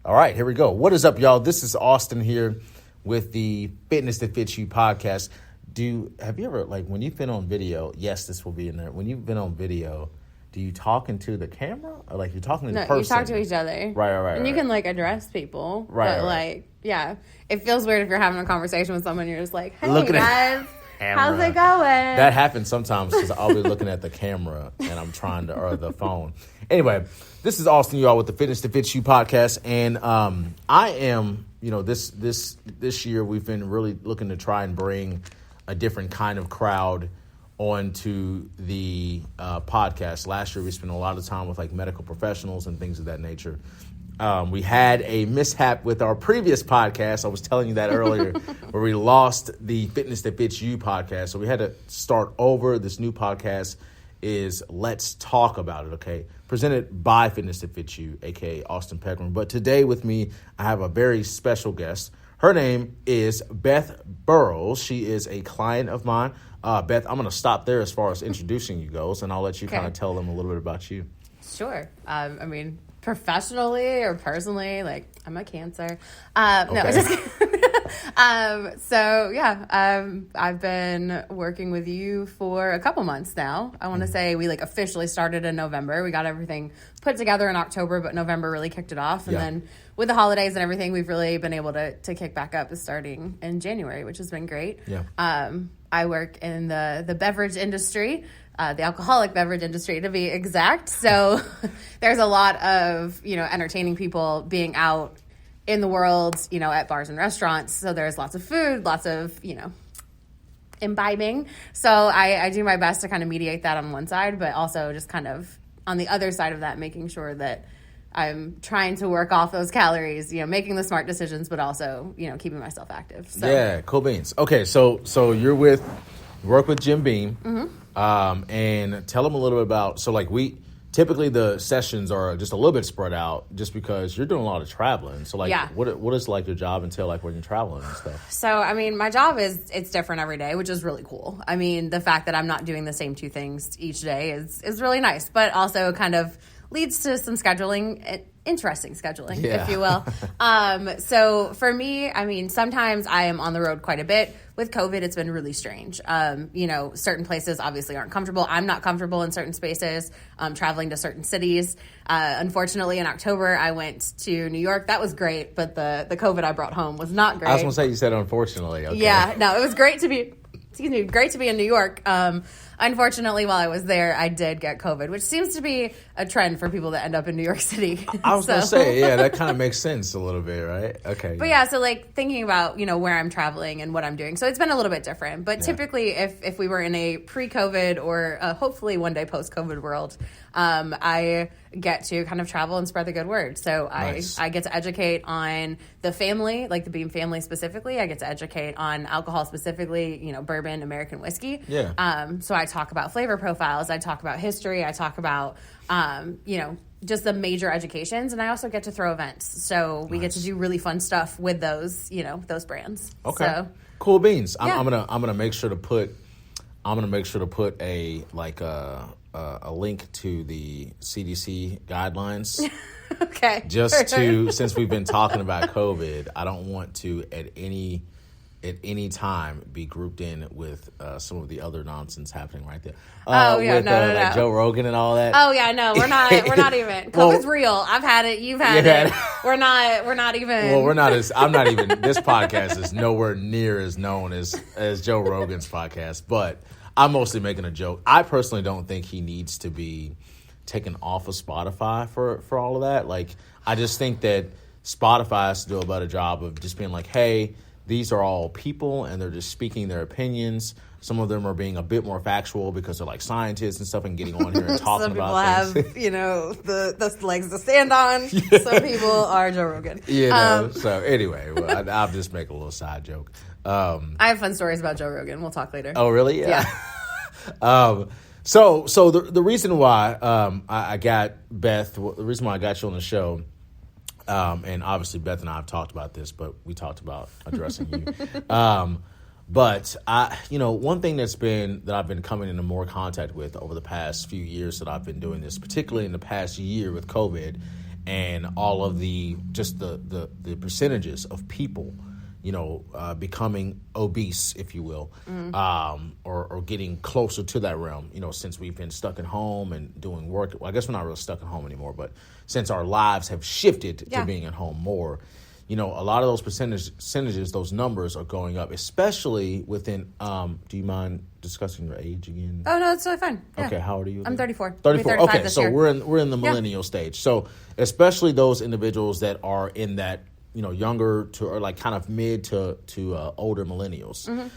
All right, here we go. What is up, y'all? This is Austin here with the Fitness That Fits You podcast. Have you ever, like, when you've been on video, yes, this will be in there. When you've been on video, do you talk into the camera? Or, like, you're talking to the person? No, you talk to each other. Right. And you can, like, address people. Right. But, like, yeah. It feels weird if you're having a conversation with someone and you're just like, hey, Looking guys, how's it going? That happens sometimes because I'll be looking at the camera and I'm trying to, or the phone. Anyway, this is Austin, y'all, with the Fitness That Fits You podcast. And I am, this year we've been really looking to try and bring a different kind of crowd onto the podcast. Last year we spent a lot of time with like medical professionals and things of that nature. We had a mishap with our previous podcast. I was telling you that earlier, where we lost the Fitness That Fits You podcast. So we had to start over. This new podcast is Let's Talk About It, okay? Presented by Fitness That Fits You, a.k.a. Austin Peckman. But today with me, I have a very special guest. Her name is Beth Burrows. She is a client of mine. Beth, I'm going to stop there as far as introducing you goes, and I'll let you kind of tell them a little bit about you. Sure. Professionally or personally, like, I'm a Cancer. Okay. No, just kidding. I've been working with you for a couple months now. I want to say we officially started in November. We got everything put together in October, but November really kicked it off. And then with the holidays and everything, we've really been able to kick back up starting in January, which has been great. Yeah. I work in the beverage industry. The alcoholic beverage industry, to be exact. So there's a lot of, entertaining people being out in the world, at bars and restaurants. So there's lots of food, lots of, imbibing. So I do my best to kind of mediate that on one side, but also just kind of on the other side of that, making sure that I'm trying to work off those calories, making the smart decisions, but also, keeping myself active. So. Yeah, cool beans. Okay, so you work with Jim Beam. Mm-hmm. And tell them a little bit about, typically the sessions are just a little bit spread out just because you're doing a lot of traveling. So what does your job entail when you're traveling and stuff? So, my job it's different every day, which is really cool. The fact that I'm not doing the same two things each day is really nice, but also kind of leads to some interesting scheduling, if you will. So for me, sometimes I am on the road quite a bit. With COVID, it's been really strange. Certain places obviously aren't comfortable. I'm not comfortable in certain spaces, traveling to certain cities. Unfortunately, in October, I went to New York. That was great, but the COVID I brought home was not great. I was going to say, you said unfortunately. Okay. Yeah, no, it was great to be in New York. Unfortunately, while I was there, I did get COVID, which seems to be a trend for people that end up in New York City. I was going to say, yeah, that kind of makes sense a little bit, right? Okay. But so thinking about, where I'm traveling and what I'm doing. So it's been a little bit different. But typically, if we were in a pre-COVID or hopefully one day post-COVID world, I get to kind of travel and spread the good word. So nice. I get to educate on the family, like the Beam family specifically. I get to educate on alcohol specifically, bourbon, American whiskey. Yeah. So I talk about flavor profiles. I talk about history. I talk about, just the major educations. And I also get to throw events. So we get to do really fun stuff with those, those brands. Okay. So, cool beans. I'm gonna make sure to put a link to the CDC guidelines. Okay. Since we've been talking about COVID, I don't want to at any time be grouped in with some of the other nonsense happening right there. No. Joe Rogan and all that. Oh yeah, no, we're not even. COVID's real. I've had it. You've had it. We're not even. Well, I'm not even. This podcast is nowhere near as known as Joe Rogan's podcast, but I'm mostly making a joke. I personally don't think he needs to be taken off of Spotify for all of that. I just think that Spotify has to do a better job of just being like, hey, these are all people and they're just speaking their opinions. Some of them are being a bit more factual because they're scientists and stuff and getting on here and talking about things. Some people have, the legs to stand on. Yeah. Some people are Joe Rogan. So anyway, I'll just make a little side joke. I have fun stories about Joe Rogan. We'll talk later. Oh, really? Yeah. So the reason why I got Beth, the reason why I got you on the show, and obviously Beth and I have talked about this, but we talked about addressing you. But one thing that I've been coming into more contact with over the past few years that I've been doing this, particularly in the past year with COVID, and all of the percentages of people, becoming obese, if you will, or getting closer to that realm, since we've been stuck at home and doing work. Well, I guess we're not really stuck at home anymore, but since our lives have shifted to being at home more, a lot of those percentages, those numbers are going up, especially within, do you mind discussing your age again? Oh, no, it's totally fine. Yeah. Okay, how old are you again? I'm 34. 34, okay, so year. we're in the millennial stage. So especially those individuals that are in that, younger to, or like kind of mid to older millennials,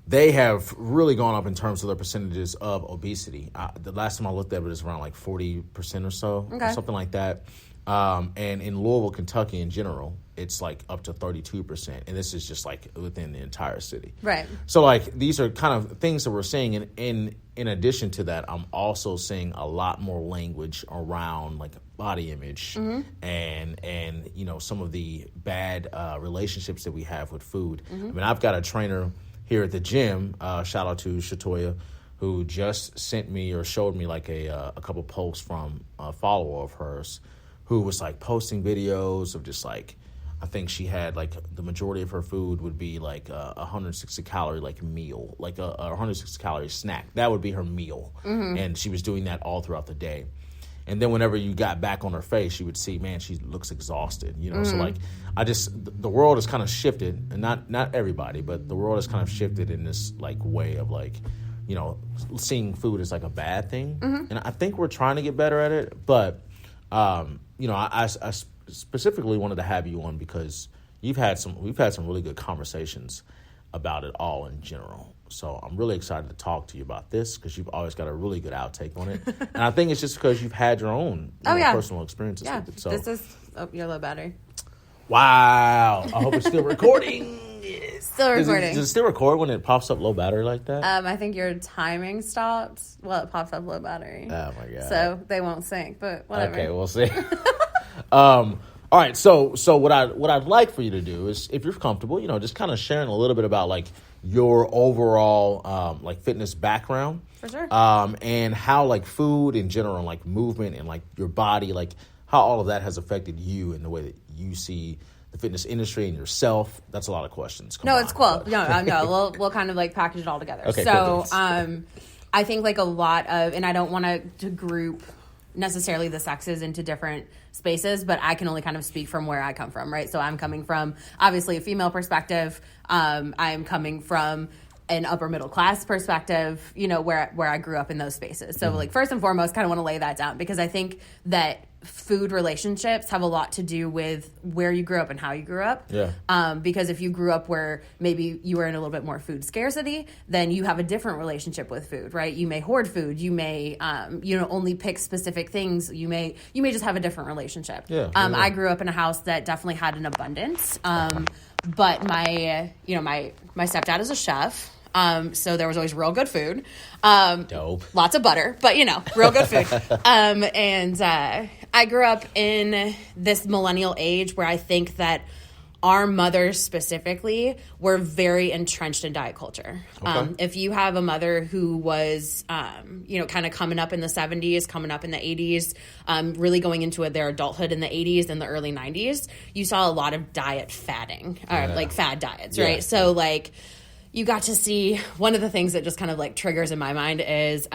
they have really gone up in terms of their percentages of obesity. The last time I looked at it was around like 40% or so, or something like that. And in Louisville, Kentucky in general, it's like up to 32%. And this is just like within the entire city. Right. So like these are kind of things that we're seeing. And in addition to that, I'm also seeing a lot more language around like body image and some of the bad relationships that we have with food. I mean, I've got a trainer here at the gym, shout out to Shatoya, who just sent me or showed me like a couple posts from a follower of hers who was like posting videos of just like, I think she had like the majority of her food would be like a 160 calorie like meal, like a 160 calorie snack. That would be her meal. And she was doing that all throughout the day. And then whenever you got back on her face, you would see, man, she looks exhausted, So like, the world has kind of shifted, and not everybody, but the world has kind of shifted in this like way of like, seeing food as like a bad thing. And I think we're trying to get better at it, but I specifically wanted to have you on because we've had some really good conversations about it all in general. So I'm really excited to talk to you about this because you've always got a really good outtake on it. And I think it's just because you've had your own personal experiences with it. So this is your low battery. Wow. I hope it's still recording. Still recording. Does it still record when it pops up low battery like that? I think your timing stops while it pops up low battery. Oh my God. So they won't sync, but whatever. Okay, we'll see. All right, so what I'd like for you to do is, if you're comfortable, just kind of sharing a little bit about like your overall like fitness background. For sure. And how like food in general and like movement and like your body, like how all of that has affected you in the way that you see the fitness industry and yourself. That's a lot of questions. It's cool. No, we'll kind of like package it all together. Okay, so I think like a lot of, and I don't want to group necessarily the sexes into different spaces, but I can only kind of speak from where I come from, right? So I'm coming from obviously a female perspective. I'm coming from an upper middle class perspective, where I grew up in those spaces. So like first and foremost, kind of want to lay that down because I think that food relationships have a lot to do with where you grew up and how you grew up. Yeah. Because if you grew up where maybe you were in a little bit more food scarcity, then you have a different relationship with food, right? You may hoard food. You may, only pick specific things. You may just have a different relationship. Yeah. I grew up in a house that definitely had an abundance. But my stepdad is a chef. So there was always real good food. Dope. Lots of butter, but real good food. And I grew up in this millennial age where I think that our mothers specifically were very entrenched in diet culture. Okay. If you have a mother who was, kind of coming up in the 70s, coming up in the 80s, really going into their adulthood in the 80s and the early 90s, you saw a lot of diet fadding, like fad diets, right? Yeah. So like, you got to see one of the things that just kind of like triggers in my mind is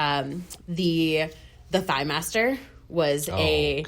the Thigh Master was a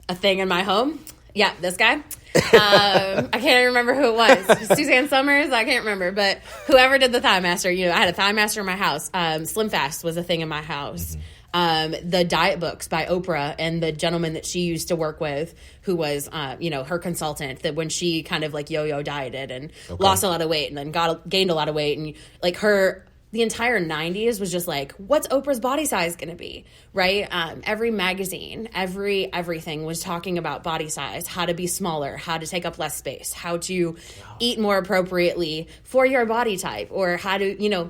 thing in my home. Yeah, this guy. I can't remember who it was. Suzanne Summers? I can't remember. But whoever did the Thigh Master, I had a Thigh Master in my house. Slim Fast was a thing in my house. The diet books by Oprah and the gentleman that she used to work with who was, her consultant, that when she kind of like yo-yo dieted and lost a lot of weight and then gained a lot of weight and like the entire 90s was just like, what's Oprah's body size going to be, right? Every magazine, everything was talking about body size, how to be smaller, how to take up less space, how to eat more appropriately for your body type, or how to,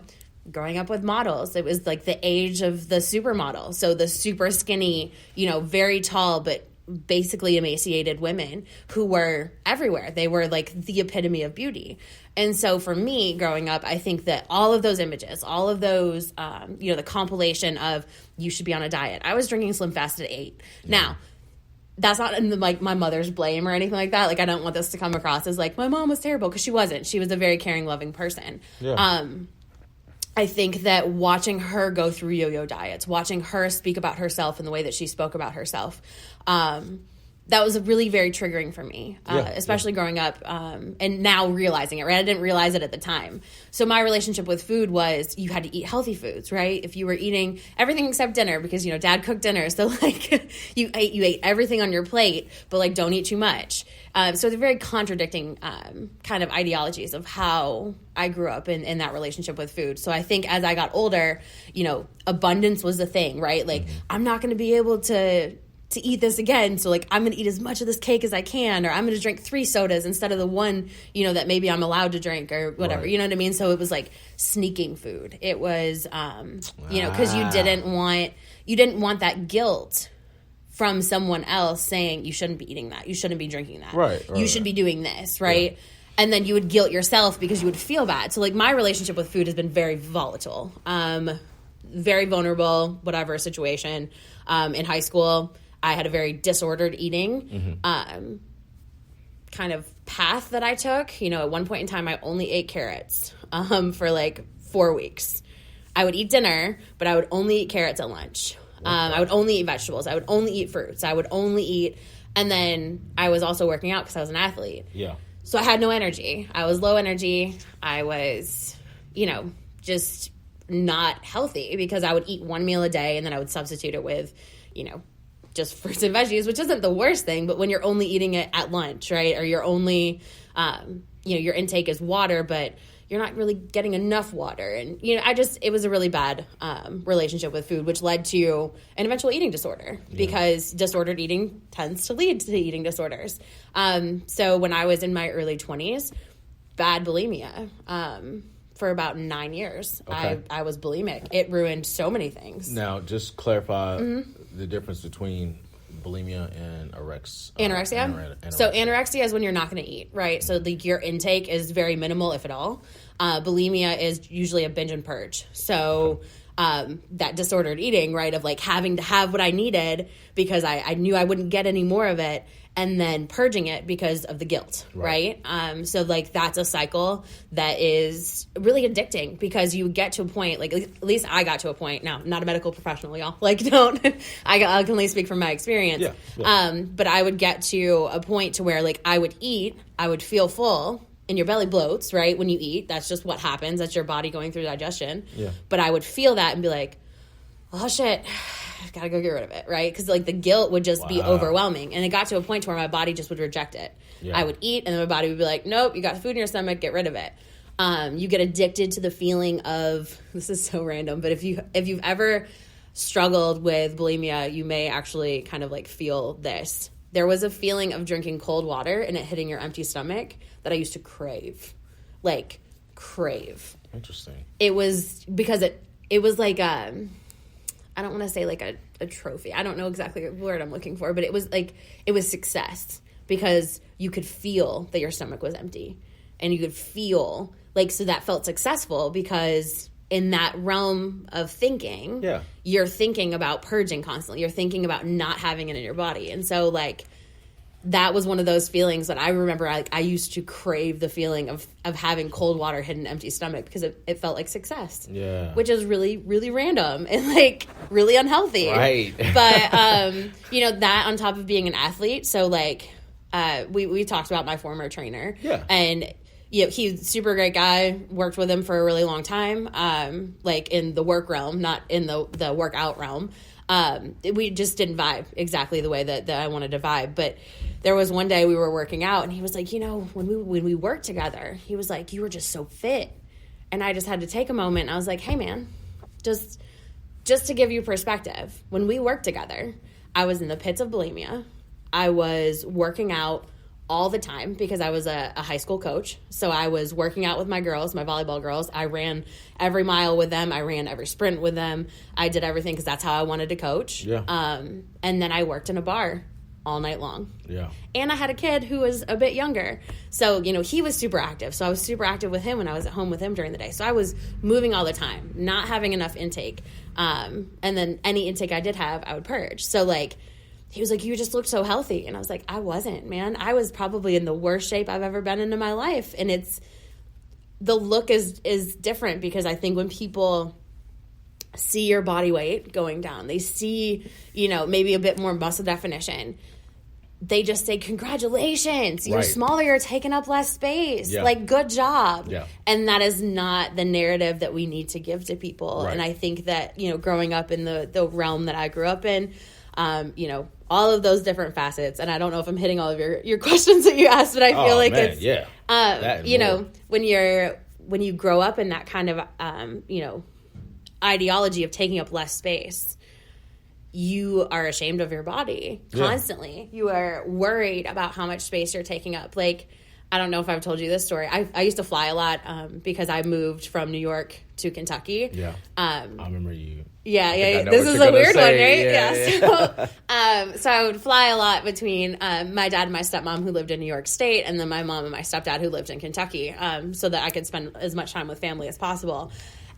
growing up with models, it was like the age of the supermodel. So the super skinny, very tall, but basically emaciated women who were everywhere. They were like the epitome of beauty. And so for me growing up, I think that all of those images, all of those, the compilation of you should be on a diet. I was drinking Slim Fast at 8. Yeah. Now, that's not in like my mother's blame or anything like that. Like, I don't want this to come across as like my mom was terrible, because she wasn't. She was a very caring, loving person. Yeah. I think that watching her go through yo-yo diets, watching her speak about herself in the way that she spoke about herself, that was really very triggering for me, especially growing up, and now realizing it, right? I didn't realize it at the time. So my relationship with food was, you had to eat healthy foods, right? If you were eating everything except dinner, because, you know, Dad cooked dinner. So, like, you ate everything on your plate, but, like, don't eat too much. So they're very contradicting kind of ideologies of how I grew up in that relationship with food. So I think as I got older, you know, abundance was the thing, right? Like, I'm not going to be able to eat this again, so like I'm going to eat as much of this cake as I can, or I'm going to drink 3 sodas instead of the one, you know, that maybe I'm allowed to drink, or whatever. Right. You know what I mean? So it was like sneaking food. It was, you know, because you didn't want that guilt from someone else saying you shouldn't be eating that, you shouldn't be drinking that, right, you should be doing this, right? Yeah. And then you would guilt yourself because you would feel bad. So like my relationship with food has been very volatile, very vulnerable, whatever situation. In high school, I had a very disordered eating kind of path that I took. You know, at one point in time, I only ate carrots for like 4 weeks. I would eat dinner, but I would only eat carrots at lunch. I would only eat vegetables. I would only eat fruits. I would only eat, and then I was also working out because I was an athlete. Yeah. So I had no energy. I was low energy. I was, you know, just not healthy, because I would eat one meal a day and then I would substitute it with, you know, just fruits and veggies, which isn't the worst thing, but when you're only eating it at lunch, right? Or you're only, you know, your intake is water, but you're not really getting enough water. And, you know, it was a really bad relationship with food, which led to an eventual eating disorder, because disordered eating tends to lead to eating disorders. So when I was in my early 20s, bad bulimia, for about 9 years, okay. I was bulimic. It ruined so many things. Now, just clarify the difference between bulimia and anorexia. So anorexia is when you're not going to eat, right? So like your intake is very minimal, if at all. Bulimia is usually a binge and purge. So that disordered eating, right, of like having to have what I needed because I knew I wouldn't get any more of it, and then purging it because of the guilt, right? So like that's a cycle that is really addicting, because you get to a point, like at least I got to a point. Now, I'm not a medical professional, y'all. Like, don't I can only speak from my experience. Yeah. But I would get to a point to where like I would eat, I would feel full, and your belly bloats, right? When you eat, that's just what happens. That's your body going through digestion. Yeah. But I would feel that and be like, oh shit, I've got to go get rid of it, right? Because like the guilt would just be overwhelming. And it got to a point where my body just would reject it. Yeah. I would eat, and then my body would be like, nope, you got food in your stomach, get rid of it. You get addicted to the feeling of, this is so random, but if you've ever struggled with bulimia, you may actually kind of like feel this. There was a feeling of drinking cold water and it hitting your empty stomach that I used to crave. Like, crave. Interesting. It was because it was like I don't want to say like a trophy. I don't know exactly the word I'm looking for, but it was like, it was success, because you could feel that your stomach was empty, and you could feel like, so that felt successful, because in that realm of thinking, you're thinking about purging constantly. You're thinking about not having it in your body. And so like, that was one of those feelings that I remember I used to crave the feeling of having cold water hit an empty stomach, because it felt like success. Yeah. Which is really, really random and like really unhealthy. Right. But, you know, that on top of being an athlete. So like, we talked about my former trainer. Yeah. And yeah, he's a super great guy. Worked with him for a really long time, like in the work realm, not in the workout realm. We just didn't vibe exactly the way that I wanted to vibe. But there was one day we were working out, and he was like, you know, when we worked together, he was like, you were just so fit. And I just had to take a moment. And I was like, hey, man, just to give you perspective, when we worked together, I was in the pits of bulimia. I was working out all the time because I was a high school coach. So I was working out with my girls, my volleyball girls. I ran every mile with them. I ran every sprint with them. I did everything because that's how I wanted to coach. Yeah. And then I worked in a bar all night long. Yeah. And I had a kid who was a bit younger. So, you know, he was super active. So I was super active with him when I was at home with him during the day. So I was moving all the time, not having enough intake. And then any intake I did have, I would purge. So like, he was like, you just look so healthy. And I was like, I wasn't, man. I was probably in the worst shape I've ever been in my life. And the look is different, because I think when people see your body weight going down, they see, maybe a bit more muscle definition, they just say, congratulations, you're smaller, you're taking up less space. Yeah. Like, good job. Yeah. And that is not the narrative that we need to give to people. Right. And I think that, growing up in the realm that I grew up in, all of those different facets. And I don't know if I'm hitting all of your questions that you asked, but I feel like man, it's, when you grow up in that kind of, ideology of taking up less space, you are ashamed of your body constantly. Yeah. You are worried about how much space you're taking up. Like, I don't know if I've told you this story. I used to fly a lot because I moved from New York to Kentucky. Yeah. I remember you. Yeah. This is a weird one, right? Yeah. So I would fly a lot between my dad and my stepmom, who lived in New York State, and then my mom and my stepdad, who lived in Kentucky, so that I could spend as much time with family as possible.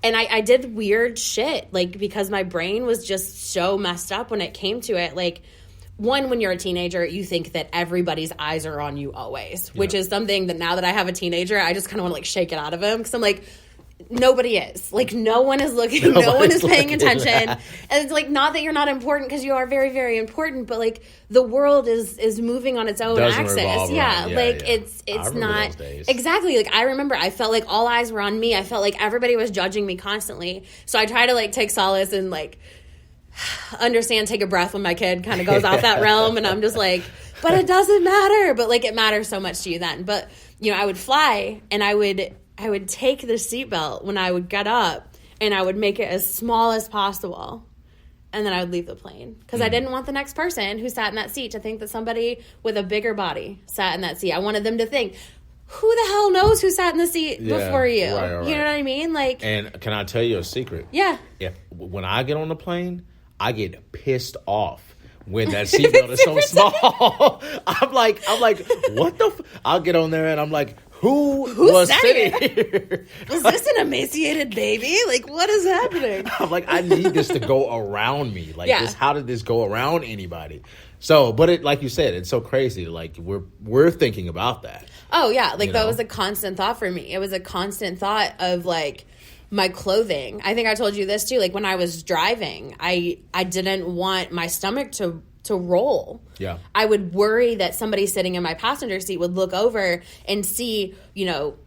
And I did weird shit, like, because my brain was just so messed up when it came to it. Like, one, when you're a teenager, you think that everybody's eyes are on you always, which is something that now that I have a teenager, I just kind of want to, like, shake it out of him. Because I'm like, nobody is. Like, no one is looking. No one is paying attention. And it's, like, not that you're not important, because you are very, very important. But, like, the world is moving on its own axis. It's not. Exactly. Like, I remember I felt like all eyes were on me. I felt like everybody was judging me constantly. So I try to, like, take solace and, like, understand, take a breath when my kid kind of goes off that realm. And I'm just like, but it doesn't matter. But, like, it matters so much to you then. But, I would fly, and I would take the seatbelt when I would get up, and I would make it as small as possible, and then I would leave the plane, because I didn't want the next person who sat in that seat to think that somebody with a bigger body sat in that seat. I wanted them to think, who the hell knows who sat in the seat before you? Right. You know what I mean? Like, and can I tell you a secret? Yeah. When I get on the plane, I get pissed off when that seatbelt is so small. I'm like, what the? I'll get on there and I'm like, who was sitting here? Was this an emaciated baby? Like, what is happening? I'm like, I need this to go around me. Like, this, how did this go around anybody? So, but it, like you said, it's so crazy. Like, we're thinking about that. Oh yeah, like that was a constant thought for me. It was a constant thought of, like, my clothing. I think I told you this too. Like, when I was driving, I didn't want my stomach to roll. Yeah. I would worry that somebody sitting in my passenger seat would look over and see,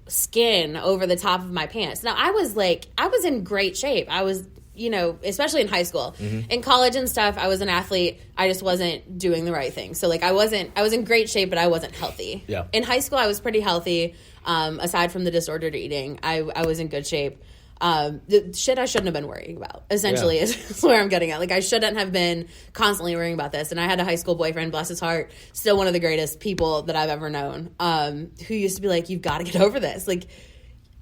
skin over the top of my pants. Now, I was in great shape. I was, especially in high school. Mm-hmm. In college and stuff, I was an athlete. I just wasn't doing the right thing. So, like, I was in great shape, but I wasn't healthy. Yeah. In high school, I was pretty healthy. Aside from the disordered eating, I was in good shape. The shit I shouldn't have been worrying about, essentially, is where I'm getting at. Like, I shouldn't have been constantly worrying about this. And I had a high school boyfriend, bless his heart, still one of the greatest people that I've ever known, who used to be like, you've got to get over this. Like,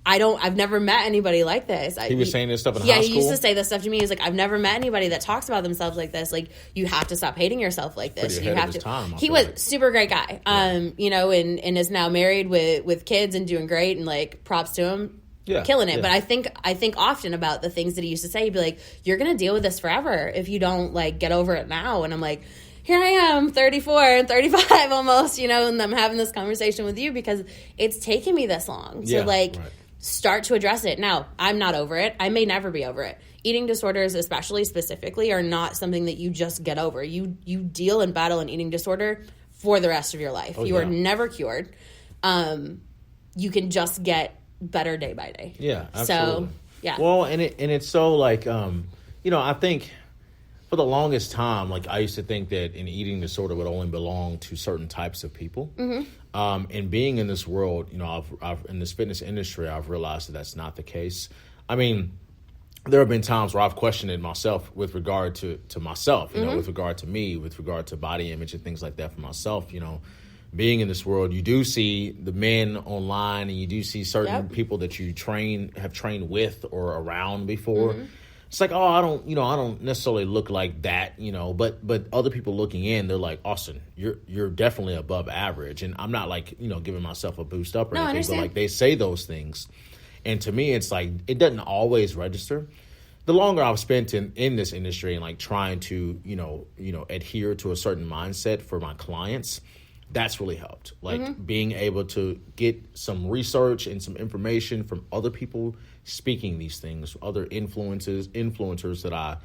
I've never met anybody like this. He was saying this stuff in high school? Yeah, he used to say this stuff to me. He's like, I've never met anybody that talks about themselves like this. Like, you have to stop hating yourself like this. You have to. Time, he was super great guy, and is now married with kids and doing great, and, like, props to him. Yeah, killing it. But I think often about the things that he used to say. He'd be like, you're going to deal with this forever if you don't, like, get over it now. And I'm like, here I am, 34 and 35 almost, and I'm having this conversation with you because it's taken me this long to, start to address it. Now, I'm not over it. I may never be over it. Eating disorders, especially specifically, are not something that you just get over. You deal and battle an eating disorder for the rest of your life. You are never cured. You can just get better day by day. Yeah, absolutely. So, yeah. Well, and it's so, like, I think for the longest time, like, I used to think that an eating disorder would only belong to certain types of people. Mm-hmm. And being in this world, I've in this fitness industry, I've realized that that's not the case. I mean, there have been times where I've questioned it myself with regard to myself, with regard to me, with regard to body image and things like that for myself, Being in this world, you do see the men online, and you do see certain people that you have trained with or around before. Mm-hmm. It's like, I don't necessarily look like that, but other people looking in, they're like, Austin, you're definitely above average. And I'm not, like, giving myself a boost up or anything, but, like, they say those things. And to me, it's like, it doesn't always register. the longer I've spent in this industry and like trying to, adhere to a certain mindset for my clients, that's really helped. Like being able to get some research and some information from other people speaking these things, other influencers that I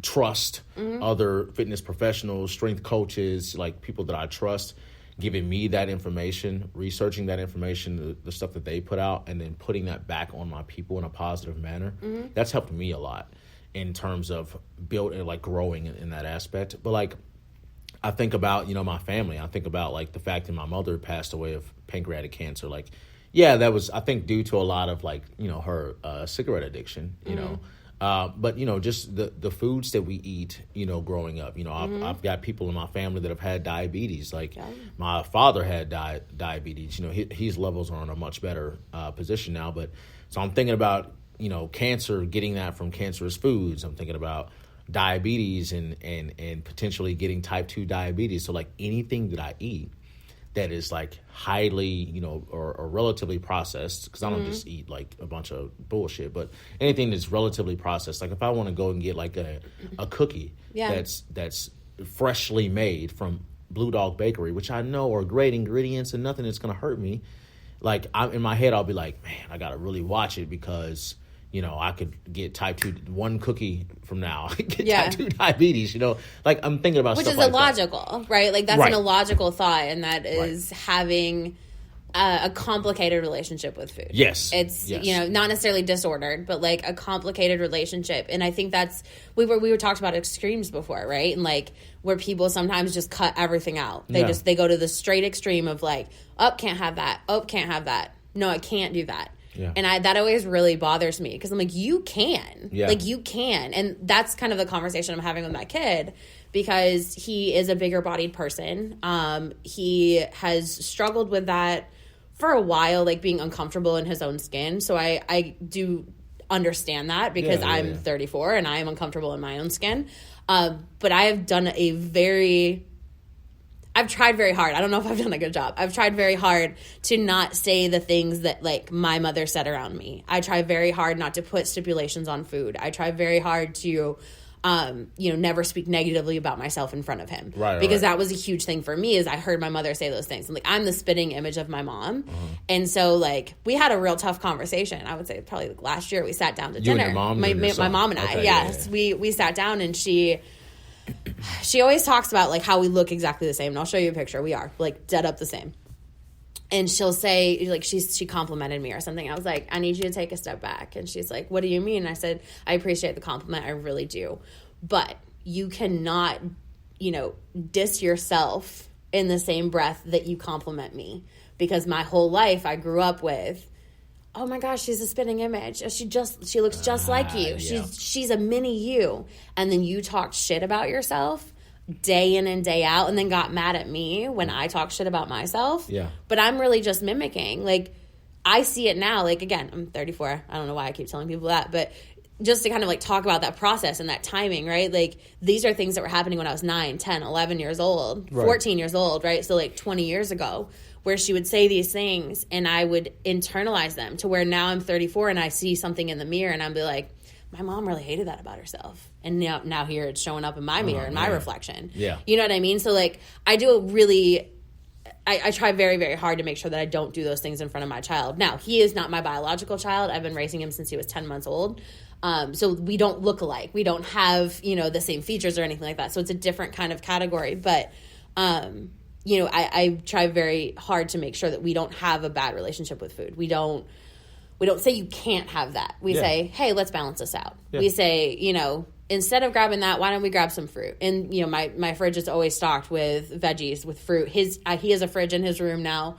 trust, other fitness professionals, strength coaches, like people that I trust, giving me that information, researching that information, the stuff that they put out, and then putting that back on my people in a positive manner. That's helped me a lot in terms of building, like growing in that aspect. But like, I think about, my family. I think about like the fact that my mother passed away of pancreatic cancer. Like, yeah, that was, I think, due to a lot of like, her cigarette addiction, but, just the foods that we eat, growing up. I've got people in my family that have had diabetes. Like my father had diabetes. His levels are in a much better position now. But so I'm thinking about, cancer, getting that from cancerous foods. I'm thinking about diabetes and potentially getting type 2 diabetes. So like anything that I eat that is like highly, or relatively processed, because I don't just eat like a bunch of bullshit, but anything that's relatively processed. Like if I want to go and get like a cookie that's freshly made from Blue Dog Bakery, which I know are great ingredients and nothing that's going to hurt me. Like in my head, I'll be like, man, I got to really watch it because I could get type 2 one cookie from now. Get type 2 diabetes, Like, I'm thinking about which stuff is like illogical, that. Right? Like, that's an illogical thought, and that is having a complicated relationship with food. Yes. It's, not necessarily disordered, but, like, a complicated relationship. And I think that's... We were talked about extremes before, right? And, like, where people sometimes just cut everything out. They go to the straight extreme of, like, can't have that. Can't have that. No, I can't do that. Yeah. And that always really bothers me because I'm like, you can. Yeah. Like, you can. And that's kind of the conversation I'm having with my kid because he is a bigger bodied person. He has struggled with that for a while, like being uncomfortable in his own skin. So I do understand that because I'm 34 and I am uncomfortable in my own skin. But I have done I've tried very hard. I don't know if I've done a good job. I've tried very hard to not say the things that, like, my mother said around me. I try very hard not to put stipulations on food. I try very hard to, never speak negatively about myself in front of him. Right. Because that was a huge thing for me is I heard my mother say those things. I'm the spitting image of my mom. And so, like, we had a real tough conversation. I would say probably like last year we sat down to dinner. And your mom? My mom and I, yes. Yeah. We sat down and she always talks about, like, how we look exactly the same. And I'll show you a picture. We are, like, dead up the same. And she'll say, like, she complimented me or something. I was like, I need you to take a step back. And she's like, what do you mean? And I said, I appreciate the compliment. I really do. But you cannot, diss yourself in the same breath that you compliment me. Because my whole life I grew up with, oh my gosh, she's a spitting image. She looks just like you. Yeah. She's a mini you. And then you talked shit about yourself day in and day out and then got mad at me when I talk shit about myself. Yeah. But I'm really just mimicking. Like, I see it now. Like, again, I'm 34. I don't know why I keep telling people that, but just to kind of like talk about that process and that timing, right? Like, these are things that were happening when I was 9, 10, 11 years old, 14 years old, right? So like 20 years ago, where she would say these things and I would internalize them to where now I'm 34 and I see something in the mirror and I'd be like, my mom really hated that about herself. And now here it's showing up in my mirror, in my reflection. Yeah. You know what I mean? So like, I try very, very hard to make sure that I don't do those things in front of my child. Now, he is not my biological child. I've been raising him since he was 10 months old. So we don't look alike. We don't have, the same features or anything like that. So it's a different kind of category. But, I try very hard to make sure that we don't have a bad relationship with food. We don't say you can't have that. We say, hey, let's balance this out. Yeah. We say, instead of grabbing that, why don't we grab some fruit? And, my fridge is always stocked with veggies, with fruit. He has a fridge in his room now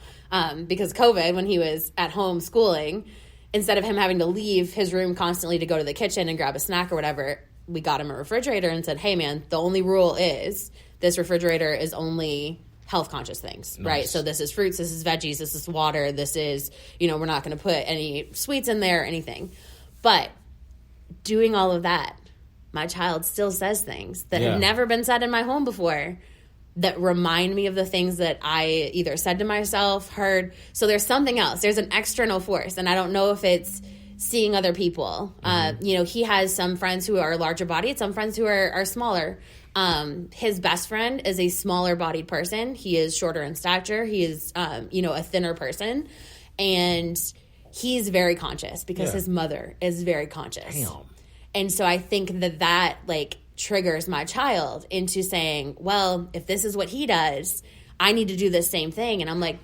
because COVID, when he was at home schooling, instead of him having to leave his room constantly to go to the kitchen and grab a snack or whatever, we got him a refrigerator and said, hey, man, the only rule is this refrigerator is only health conscious things, nice. Right? So this is fruits, this is veggies, this is water, this is, we're not going to put any sweets in there or anything. But doing all of that, my child still says things that have never been said in my home before that remind me of the things that I either said to myself, heard. So there's something else. There's an external force. And I don't know if it's seeing other people. You know, he has some friends who are larger bodied, some friends who are smaller. His best friend is a smaller bodied person. He is shorter in stature. He is, you know, a thinner person. And he's very conscious because his mother is very conscious. Damn. And so I think that like triggers my child into saying, well, if this is what he does, I need to do the same thing. And I'm like,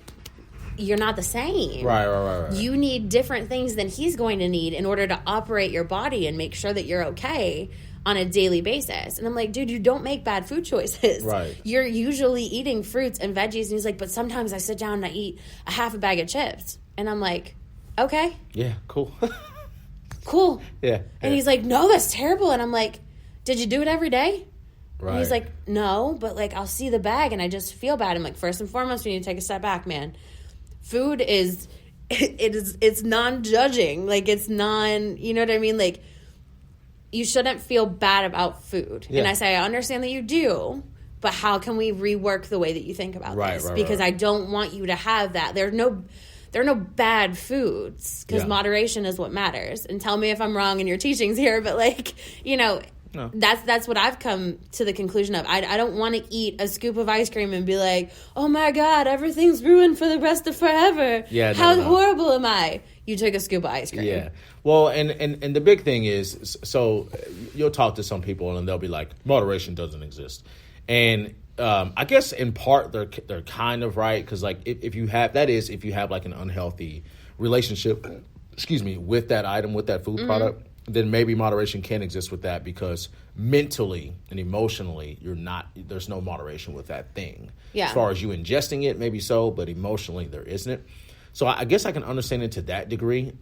you're not the same. Right. You need different things than he's going to need in order to operate your body and make sure that you're okay on a daily basis. And I'm like, dude, you don't make bad food choices. Right. You're usually eating fruits and veggies. And he's like, but sometimes I sit down and I eat a half a bag of chips. And I'm like, okay. Yeah, cool. Cool. Yeah. And he's like, no, that's terrible. And I'm like, did you do it every day? Right. And he's like, no, but like I'll see the bag and I just feel bad. I'm like, first and foremost, we need to take a step back, man. Food is it's non-judging. Like it's you know what I mean? Like you shouldn't feel bad about food. Yeah. And I say, I understand that you do, but how can we rework the way that you think about this? Because I don't want you to have that. There are no bad foods because moderation is what matters. And tell me if I'm wrong in your teachings here, but like, you know, that's what I've come to the conclusion of. I don't want to eat a scoop of ice cream and be like, oh my God, everything's ruined for the rest of forever. Yeah, How horrible am I? You took a scoop of ice cream. Yeah. Well, and the big thing is, so you'll talk to some people and they'll be like, moderation doesn't exist. And I guess in part they're kind of right, because like if you have like an unhealthy relationship, with that item, with that food product, then maybe moderation can exist with that, because mentally and emotionally there's no moderation with that thing. Yeah. As far as you ingesting it, maybe so, but emotionally there isn't it. So I guess I can understand it to that degree.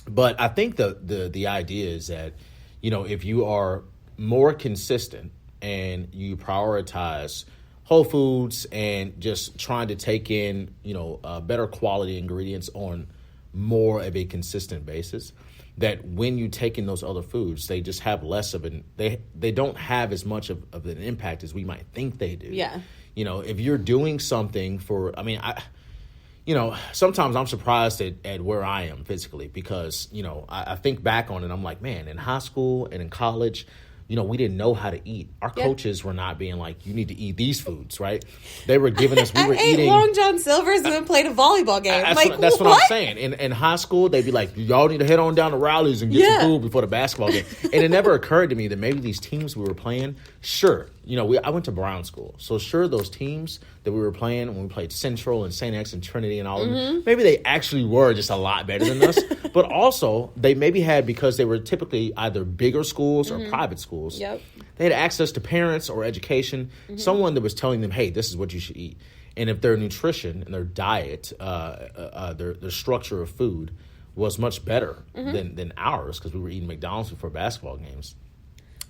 But I think the idea is that, you know, if you are more consistent and you prioritize whole foods and just trying to take in, you know, better quality ingredients on more of a consistent basis, that when you take in those other foods, they just have less of they don't have as much of an impact as we might think they do. Yeah. You know, if you're doing something sometimes I'm surprised at where I am physically, because, you know, I think back on it, I'm like, man, in high school and in college, you know, we didn't know how to eat. Our coaches were not being like, you need to eat these foods, right? They were giving us, we were eating. Long John Silver's and played a volleyball game. That's what I'm saying. In high school, they'd be like, y'all need to head on down to Rowley's and get some food before the basketball game. And it never occurred to me that maybe these teams we were playing, sure, you know, I went to Brown School. So sure, those teams that we were playing when we played Central and St. X and Trinity and all of them, maybe they actually were just a lot better than us. But also, they maybe had, because they were typically either bigger schools or private schools, they had access to parents or education, someone that was telling them, hey, this is what you should eat. And if their nutrition and their diet, their structure of food was much better than ours, because we were eating McDonald's before basketball games,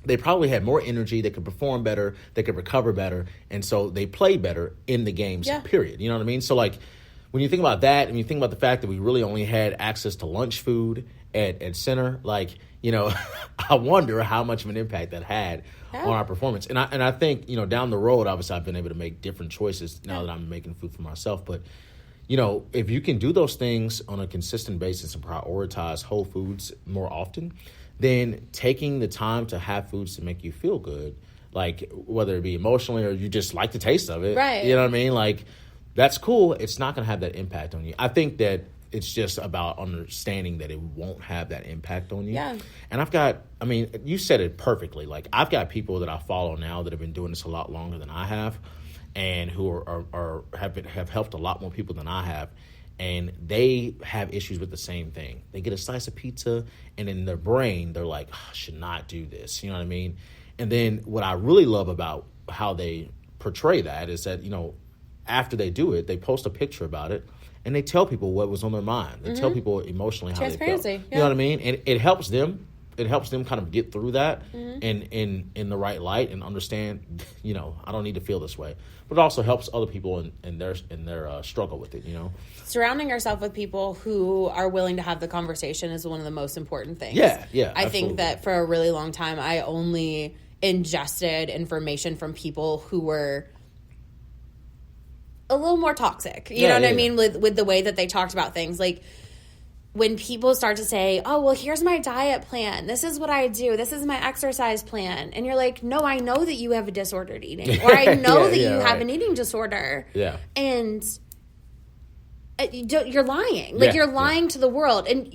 they probably had more energy, they could perform better, they could recover better, and so they played better in the games, period. You know what I mean? So, like, when you think about that, and you think about the fact that we really only had access to lunch food at center, like, you know, I wonder how much of an impact that had on our performance. And I think, you know, down the road, obviously, I've been able to make different choices now that I'm making food for myself. But, you know, if you can do those things on a consistent basis and prioritize whole foods more often, then taking the time to have foods to make you feel good, like whether it be emotionally or you just like the taste of it, right? You know what I mean? Like, that's cool. It's not going to have that impact on you. I think that it's just about understanding that it won't have that impact on you. Yeah. And you said it perfectly. Like, I've got people that I follow now that have been doing this a lot longer than I have, and who have helped a lot more people than I have. And they have issues with the same thing. They get a slice of pizza, and in their brain, they're like, I should not do this. You know what I mean? And then what I really love about how they portray that is that, you know, after they do it, they post a picture about it, and they tell people what was on their mind. They tell people emotionally how they felt. You know what I mean? And it helps them. It helps them kind of get through that in the right light and understand, you know, I don't need to feel this way. But it also helps other people in their struggle with it, you know. Surrounding yourself with people who are willing to have the conversation is one of the most important things. Yeah. I think that for a really long time, I only ingested information from people who were a little more toxic. You know what I mean? With the way that they talked about things. Like, when people start to say, oh, well, here's my diet plan. This is what I do. This is my exercise plan. And you're like, no, I know that you have a disordered eating. Or I know that you have an eating disorder. Yeah. And you're lying. Like, you're lying to the world. And,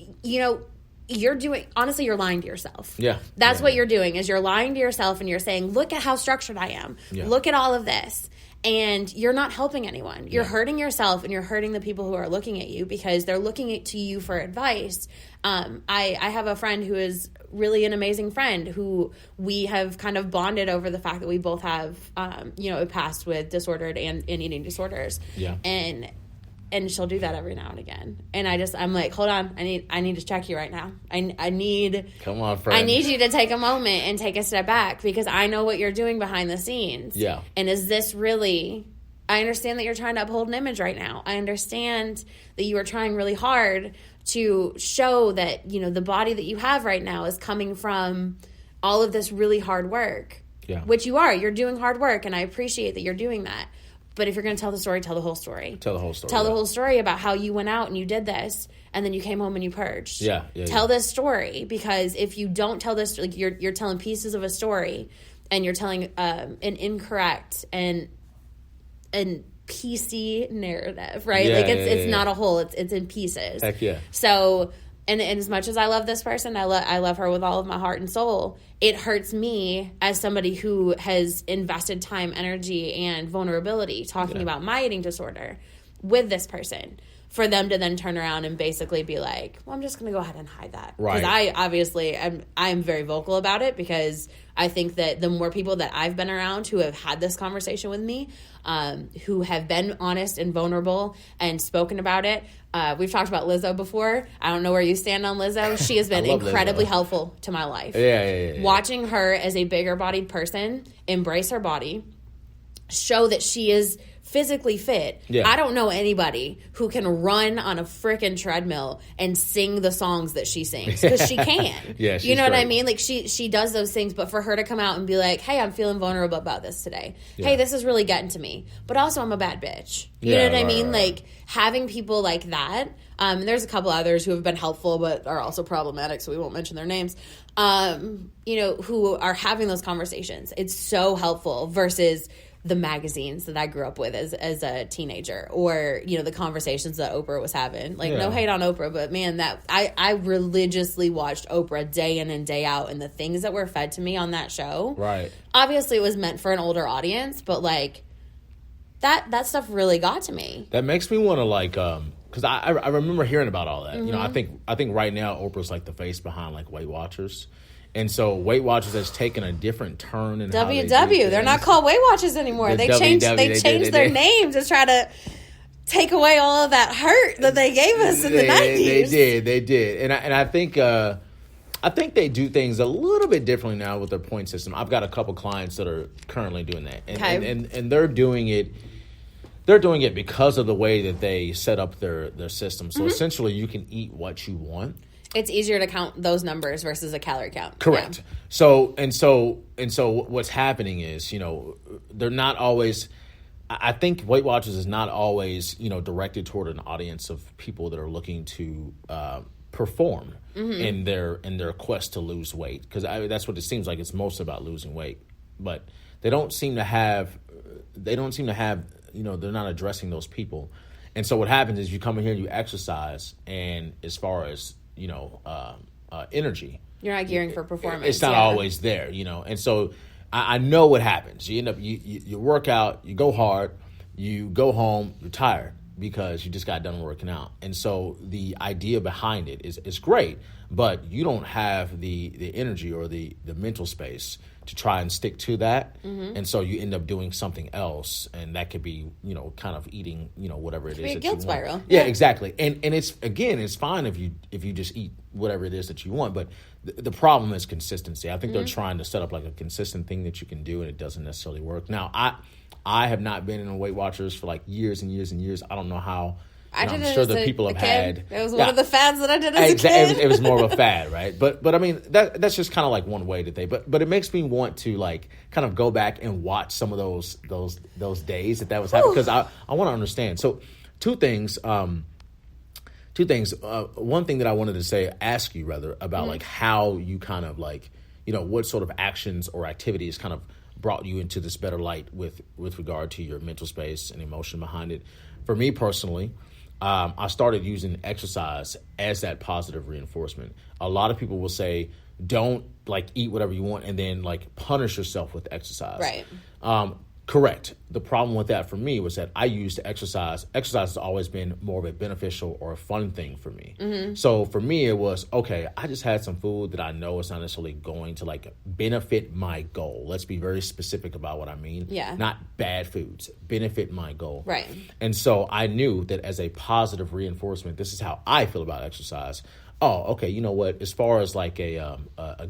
honestly, you're lying to yourself. Yeah. That's what you're doing, is you're lying to yourself and you're saying, look at how structured I am. Yeah. Look at all of this. And you're not helping anyone. You're hurting yourself, and you're hurting the people who are looking at you, because they're looking to you for advice. I have a friend who is really an amazing friend, who we have kind of bonded over the fact that we both have, a past with disordered and eating disorders. Yeah. And she'll do that every now and again. And I'm like, hold on, I need to check you right now. Come on, friend. I need you to take a moment and take a step back, because I know what you're doing behind the scenes. Yeah. And is this really, I understand that you're trying to uphold an image right now. I understand that you are trying really hard to show that, the body that you have right now is coming from all of this really hard work. Yeah. Which you are. You're doing hard work, and I appreciate that you're doing that. But if you're going to tell the story, tell the whole story. Tell the whole story. Tell the whole story about how you went out and you did this, and then you came home and you purged. Yeah. Tell this story, because if you don't tell this, like, you're telling pieces of a story, and you're telling an incorrect and PC narrative, right? It's not a whole. It's in pieces. Heck yeah. So. And as much as I love this person, I love her with all of my heart and soul, it hurts me as somebody who has invested time, energy, and vulnerability talking about my eating disorder with this person, for them to then turn around and basically be like, well, I'm just going to go ahead and hide that. Right. Because I'm very vocal about it, because I think that the more people that I've been around who have had this conversation with me, who have been honest and vulnerable and spoken about it. We've talked about Lizzo before. I don't know where you stand on Lizzo. She has been incredibly helpful to my life. Yeah. Watching her as a bigger bodied person embrace her body, show that she is physically fit. Yeah. I don't know anybody who can run on a frickin' treadmill and sing the songs that she sings, because she can. Yeah, she's you know what great. I mean? Like, she does those things, but for her to come out and be like, hey, I'm feeling vulnerable about this today. Yeah. Hey, this is really getting to me. But also, I'm a bad bitch. You know what I mean? Right. Like, having people like that. And there's a couple others who have been helpful but are also problematic, so we won't mention their names, who are having those conversations. It's so helpful versus the magazines that I grew up with as a teenager, or, the conversations that Oprah was having. Like, no hate on Oprah, but man, that I religiously watched Oprah day in and day out, and the things that were fed to me on that show. Right. Obviously, it was meant for an older audience, but like that stuff really got to me. That makes me want to because I remember hearing about all that. Mm-hmm. I think right now Oprah's like the face behind like Weight Watchers. And so Weight Watchers has taken a different turn in WW. They're not called Weight Watchers anymore. They changed their name to try to take away all of that hurt that they gave us in the 90s. They did. And I think they do things a little bit differently now with their point system. I've got a couple clients that are currently doing that. And they're doing it. They're doing it because of the way that they set up their system. So essentially, you can eat what you want. It's easier to count those numbers versus a calorie count. Correct. Yeah. So what's happening is, they're not always. I think Weight Watchers is not always, directed toward an audience of people that are looking to perform in their quest to lose weight, because that's what it seems like. It's most about losing weight, but they don't seem to have. They're not addressing those people. And so what happens is you come in here and you exercise, and as far as, energy, you're not gearing for performance. It's not always there, And so I know what happens. You end up, you work out, you go hard, you go home, you're tired because you just got done working out. And so the idea behind it is great, but you don't have the energy or the mental space to try and stick to that. And so you end up doing something else, and that could be, kind of eating, whatever it is. Be a guilt spiral. Yeah, exactly. And it's fine if you just eat whatever it is that you want, but the problem is consistency. I think they're trying to set up like a consistent thing that you can do, and it doesn't necessarily work. Now, I have not been in Weight Watchers for like years and years and years. I don't know how. I'm sure that people have had. It was one of the fads that I did as a kid. It was more of a fad, right? But I mean that's just kind of like one way to think. But it makes me want to like kind of go back and watch some of those days that was happening, because I want to understand. So two things two things. One thing that I wanted to ask you rather, about like how you kind of like, what sort of actions or activities kind of brought you into this better light with regard to your mental space and emotion behind it. For me personally, I started using exercise as that positive reinforcement. A lot of people will say, don't like eat whatever you want and then like punish yourself with exercise. Right. Correct. The problem with that for me was that I used exercise. Exercise has always been more of a beneficial or a fun thing for me. Mm-hmm. So for me, it was, okay, I just had some food that I know is not necessarily going to like benefit my goal. Let's be very specific about what I mean. Yeah. Not bad foods, benefit my goal. Right. And so I knew that as a positive reinforcement, this is how I feel about exercise. Oh, okay, you know what? As far as like a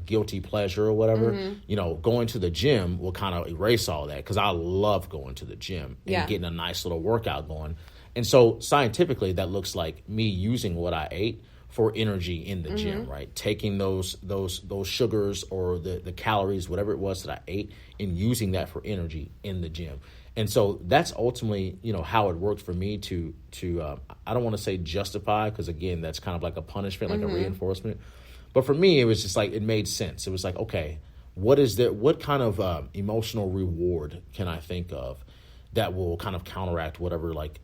guilty pleasure or whatever, going to the gym will kind of erase all that, because I love going to the gym and getting a nice little workout going. And so scientifically, that looks like me using what I ate for energy in the gym, right? Taking those sugars or the calories, whatever it was that I ate, and using that for energy in the gym. And so that's ultimately, how it worked for me to I don't want to say justify, because again, that's kind of like a punishment, like a reinforcement. But for me, it was just like, it made sense. It was like, okay, what kind of emotional reward can I think of that will kind of counteract whatever like,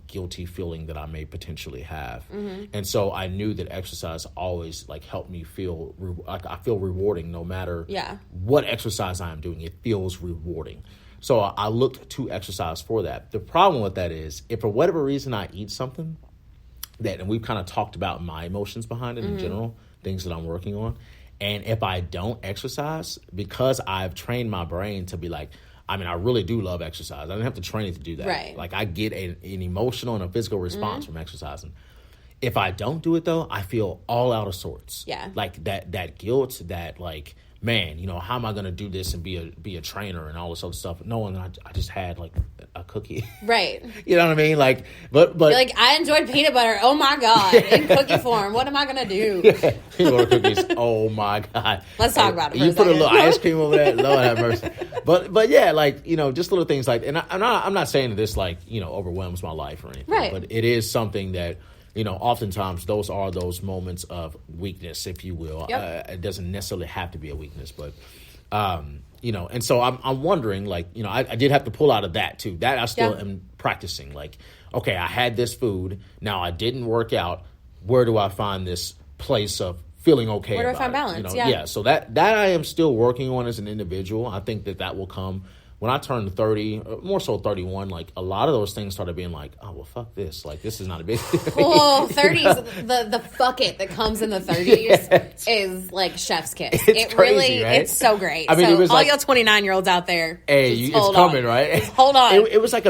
guilty feeling that I may potentially have. And so I knew that exercise always like helped me feel like I feel rewarding no matter what exercise I'm doing. It feels rewarding. So I looked to exercise for that. The problem with that is, if for whatever reason I eat something and we've kind of talked about my emotions behind it in general, things that I'm working on, and if I don't exercise, because I've trained my brain to be like, I really do love exercise. I don't have to train it to do that. Right. Like I get an emotional and a physical response from exercising. If I don't do it though, I feel all out of sorts. Yeah. Like that guilt, that like, man, how am I going to do this and be a trainer and all this other stuff? Knowing I just had like a cookie. Right. You know what I mean? Like, but you're like, I enjoyed peanut butter. Oh my God. In cookie form. What am I going to do? Yeah. Peanut butter cookies. Oh my God. Let's talk about it. You put a little ice cream over that. Lord have mercy. But yeah, like, just little things like, and I'm not saying that this like, overwhelms my life or anything. Right. But it is something that, oftentimes those are those moments of weakness, if you will. Yep. It doesn't necessarily have to be a weakness, but, and so I'm wondering, like, I did have to pull out of that too. That I still am practicing. Like, okay, I had this food. Now I didn't work out. Where do I find this place of feeling okay? Where do I find balance? Yeah. So that I am still working on as an individual. I think that will come. When I turned 30, more so 31, like a lot of those things started being like, oh, well, fuck this. Like, this is not a big deal. Oh, 30s, the fuck it that comes in the 30s is like chef's kiss. It's crazy, really, right? it's so great. I mean, so it was all like, y'all 29-year-olds out there, hey, it's coming, right? Just hold on. It was like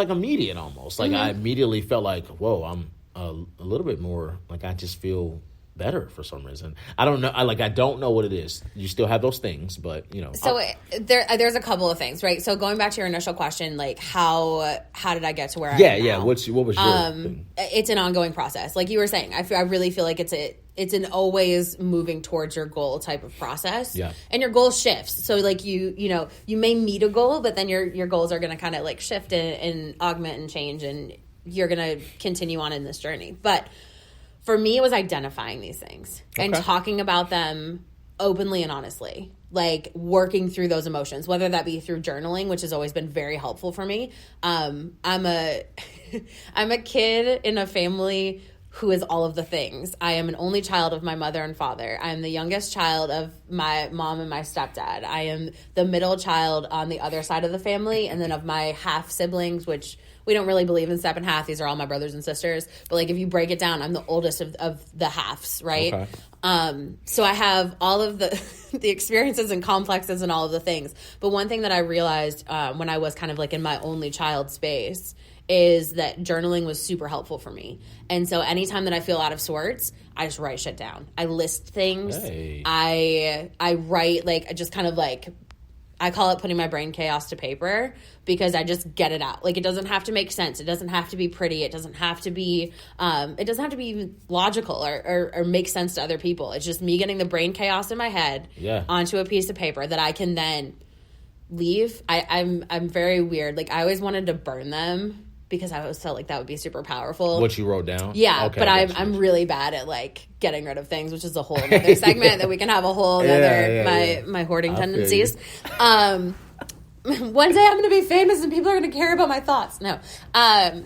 immediate almost. Like I immediately felt like, whoa, I'm a little bit more, like I just feel better for some reason. I don't know. I don't know what it is. You still have those things, but So there's a couple of things, right? So going back to your initial question, like how did I get to where I am now? Yeah. What was your thing? It's an ongoing process, like you were saying. I really feel like it's an always moving towards your goal type of process. Yeah. And your goal shifts. So like you may meet a goal, but then your goals are going to kind of like shift and augment and change, and you're going to continue on in this journey. But for me, it was identifying these things and talking about them openly and honestly, like working through those emotions, whether that be through journaling, which has always been very helpful for me. I'm a kid in a family who is all of the things. I am an only child of my mother and father. I am the youngest child of my mom and my stepdad. I am the middle child on the other side of the family, and then of my half siblings, which we don't really believe in step and half. These are all my brothers and sisters. But like if you break it down, I'm the oldest of the halves, right? Okay. So I have all of the the experiences and complexes and all of the things. But one thing that I realized when I was kind of like in my only child space is that journaling was super helpful for me. And so anytime that I feel out of sorts, I just write shit down. I list things. Hey. I write, like, I just kind of like, I call it putting my brain chaos to paper, because I just get it out. Like, it doesn't have to make sense. It doesn't have to be pretty. It doesn't have to be even logical or make sense to other people. It's just me getting the brain chaos in my head onto a piece of paper that I can then leave. I'm very weird. Like, I always wanted to burn them because I always felt like that would be super powerful. What you wrote down? Yeah, okay, but I'm really bad at like getting rid of things, which is a whole other segment that we can have a whole other my hoarding tendencies. One day I'm going to be famous and people are going to care about my thoughts. No.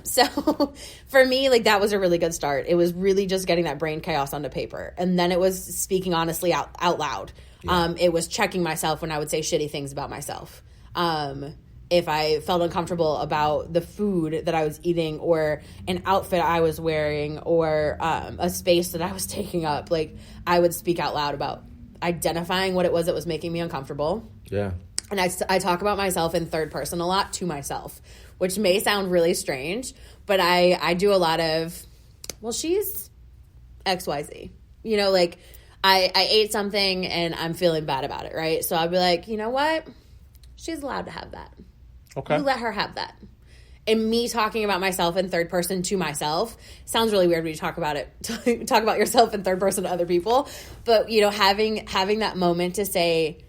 So for me, like that was a really good start. It was really just getting that brain chaos onto paper. And then it was speaking honestly out loud. Yeah. It was checking myself when I would say shitty things about myself. If I felt uncomfortable about the food that I was eating or an outfit I was wearing or a space that I was taking up, like I would speak out loud about identifying what it was that was making me uncomfortable. Yeah. And I talk about myself in third person a lot to myself, which may sound really strange, but I do a lot of, well, she's XYZ. You know, like I ate something and I'm feeling bad about it, right? So I'll be like, you know what? She's allowed to have that. Okay. You let her have that. And me talking about myself in third person to myself sounds really weird when you talk about it. Talk about yourself in third person to other people. But, you know, having that moment to say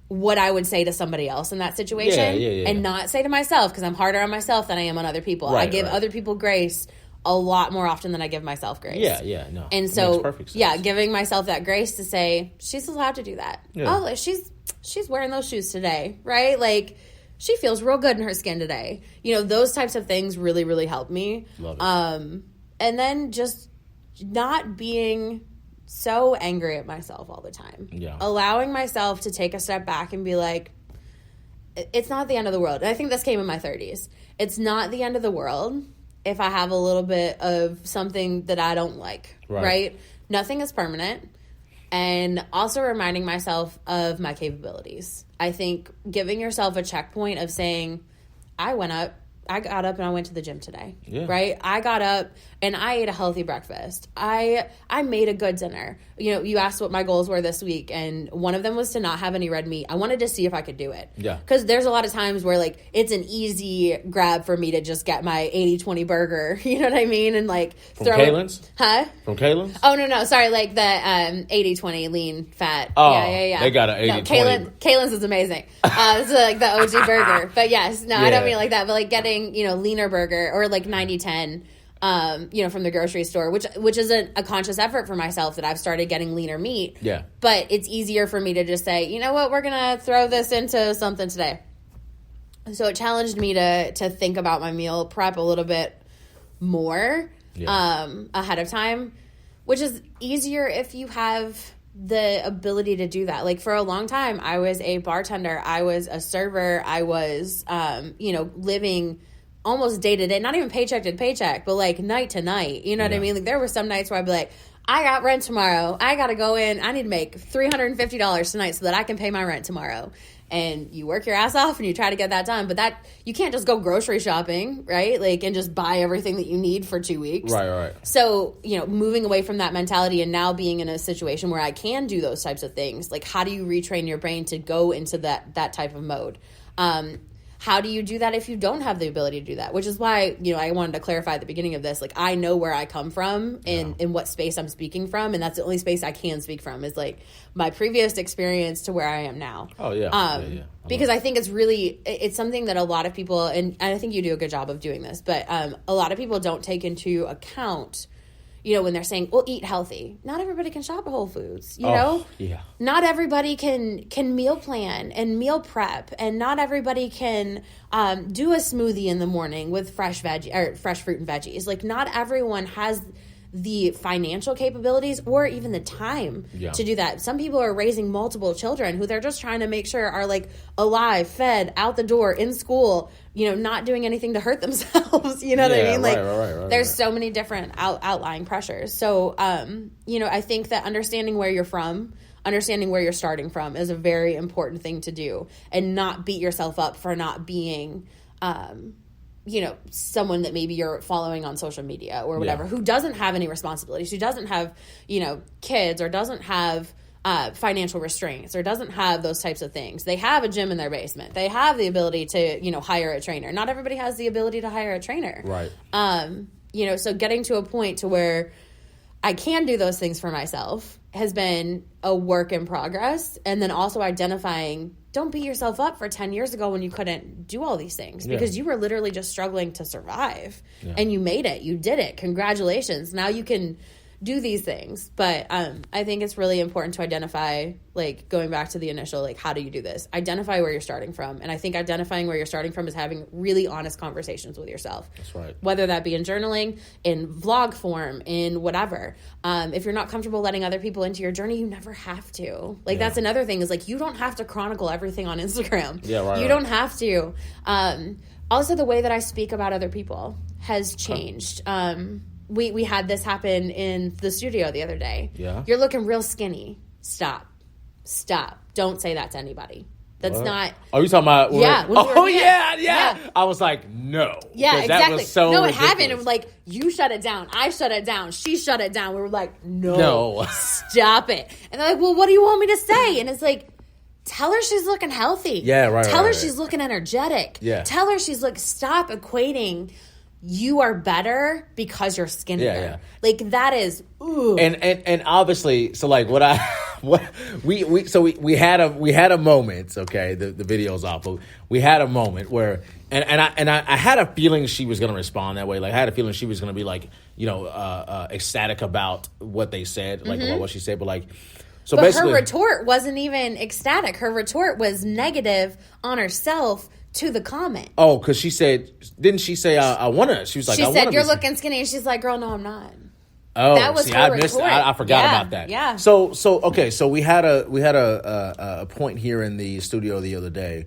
what I would say to somebody else in that situation and not say to myself, because I'm harder on myself than I am on other people. Right, I give other people grace a lot more often than I give myself grace. No. And so, giving myself that grace to say, she's allowed to do that. Yeah. Oh, she's wearing those shoes today, right? Like, she feels real good in her skin today. You know, those types of things really, really help me. Love it. And then just not being so angry at myself all the time. Yeah. Allowing myself to take a step back and be like, it's not the end of the world. And I think this came in my 30s. It's not the end of the world if I have a little bit of something that I don't like, right? Nothing is permanent. And also reminding myself of my capabilities. I think giving yourself a checkpoint of saying, I got up and I went to the gym today, right? I got up and I ate a healthy breakfast. I made a good dinner. You know, you asked what my goals were this week, and one of them was to not have any red meat. I wanted to see if I could do it. Yeah. Because there's a lot of times where, like, it's an easy grab for me to just get my 80-20 burger, you know what I mean? And, like, From Kaylin's? Huh? From Kaylin's? Oh, no, sorry, like the 80-20 lean fat. Oh, yeah. They got an 80-20. No, Kaylin's is amazing. It's like the OG burger. But yes, no, I don't mean it like that. But, like, getting, you know, leaner burger or, like, 90-10. You know, from the grocery store, which isn't a conscious effort for myself that I've started getting leaner meat. Yeah. But it's easier for me to just say, you know what, we're going to throw this into something today. So it challenged me to think about my meal prep a little bit more ahead of time, which is easier if you have the ability to do that. Like, for a long time, I was a bartender. I was a server. I was, you know, living almost day to day, not even paycheck to paycheck, but like night to night. You know what I mean? Like, there were some nights where I'd be like, I got rent tomorrow. I got to go in. I need to make $350 tonight so that I can pay my rent tomorrow. And you work your ass off and you try to get that done. But you can't just go grocery shopping, right? Like, and just buy everything that you need for 2 weeks. Right. So, you know, moving away from that mentality and now being in a situation where I can do those types of things. Like, how do you retrain your brain to go into that type of mode? How do you do that if you don't have the ability to do that? Which is why, you know, I wanted to clarify at the beginning of this, like, I know where I come from and in what space I'm speaking from, and that's the only space I can speak from is, like, my previous experience to where I am now. Oh, yeah. Because I think it's something that a lot of people, and I think you do a good job of doing this, but a lot of people don't take into account, you know, when they're saying, well, eat healthy. Not everybody can shop at Whole Foods, you know? Yeah. Not everybody can meal plan and meal prep, and not everybody can do a smoothie in the morning with fresh fruit and veggies. Like, not everyone has the financial capabilities or even the time to do that. Some people are raising multiple children who they're just trying to make sure are, like, alive, fed, out the door, in school, you know, not doing anything to hurt themselves. You know what I mean? Like, there's so many different outlying pressures. So, you know, I think that understanding where you're from, understanding where you're starting from is a very important thing to do, and not beat yourself up for not being, you know, someone that maybe you're following on social media or whatever, who doesn't have any responsibilities, who doesn't have, you know, kids, or doesn't have financial restraints, or doesn't have those types of things. They have a gym in their basement. They have the ability to, you know, hire a trainer. Not everybody has the ability to hire a trainer. Right. You know, so getting to a point to where I can do those things for myself has been a work in progress. And then also identifying, don't beat yourself up for 10 years ago when you couldn't do all these things because you were literally just struggling to survive and you made it. You did it. Congratulations. Now you can do these things. But I think it's really important to identify, like, going back to the initial, like, how do you do this? Identify where you're starting from. And I think identifying where you're starting from is having really honest conversations with yourself. That's right. Whether that be in journaling, in vlog form, in whatever. If you're not comfortable letting other people into your journey, you never have to. Like, that's another thing is, like, you don't have to chronicle everything on Instagram. Yeah, right. You don't have to. Also, the way that I speak about other people has changed. We had this happen in the studio the other day. Yeah. You're looking real skinny. Stop. Don't say that to anybody. That's not. Oh, you talking about? Yeah. Yeah. I was like, no. Yeah, exactly. That was so no, it ridiculous. happened. It was like, you shut it down. I shut it down. She shut it down. We were like, no. Stop it. And they're like, well, what do you want me to say? And it's like, tell her she's looking healthy. Yeah, right. Tell her she's looking energetic. Yeah. Tell her she's like, stop equating you are better because you're skinnier. Yeah. Like, that is, ooh. And obviously, so like we had a moment. Okay, the video's off, but we had a moment where and I had a feeling she was gonna respond that way. Like, I had a feeling she was gonna be like, ecstatic about what they said, like about what she said, but like. So but basically, her retort wasn't even ecstatic. Her retort was negative on herself to the comment. Oh, because she said, didn't she say, I want to? She was like, she I said, you're be looking skinny. And she's like, girl, no, I'm not. Oh, that was see, her I missed. retort. I forgot about that. Yeah. So okay. So we had a point here in the studio the other day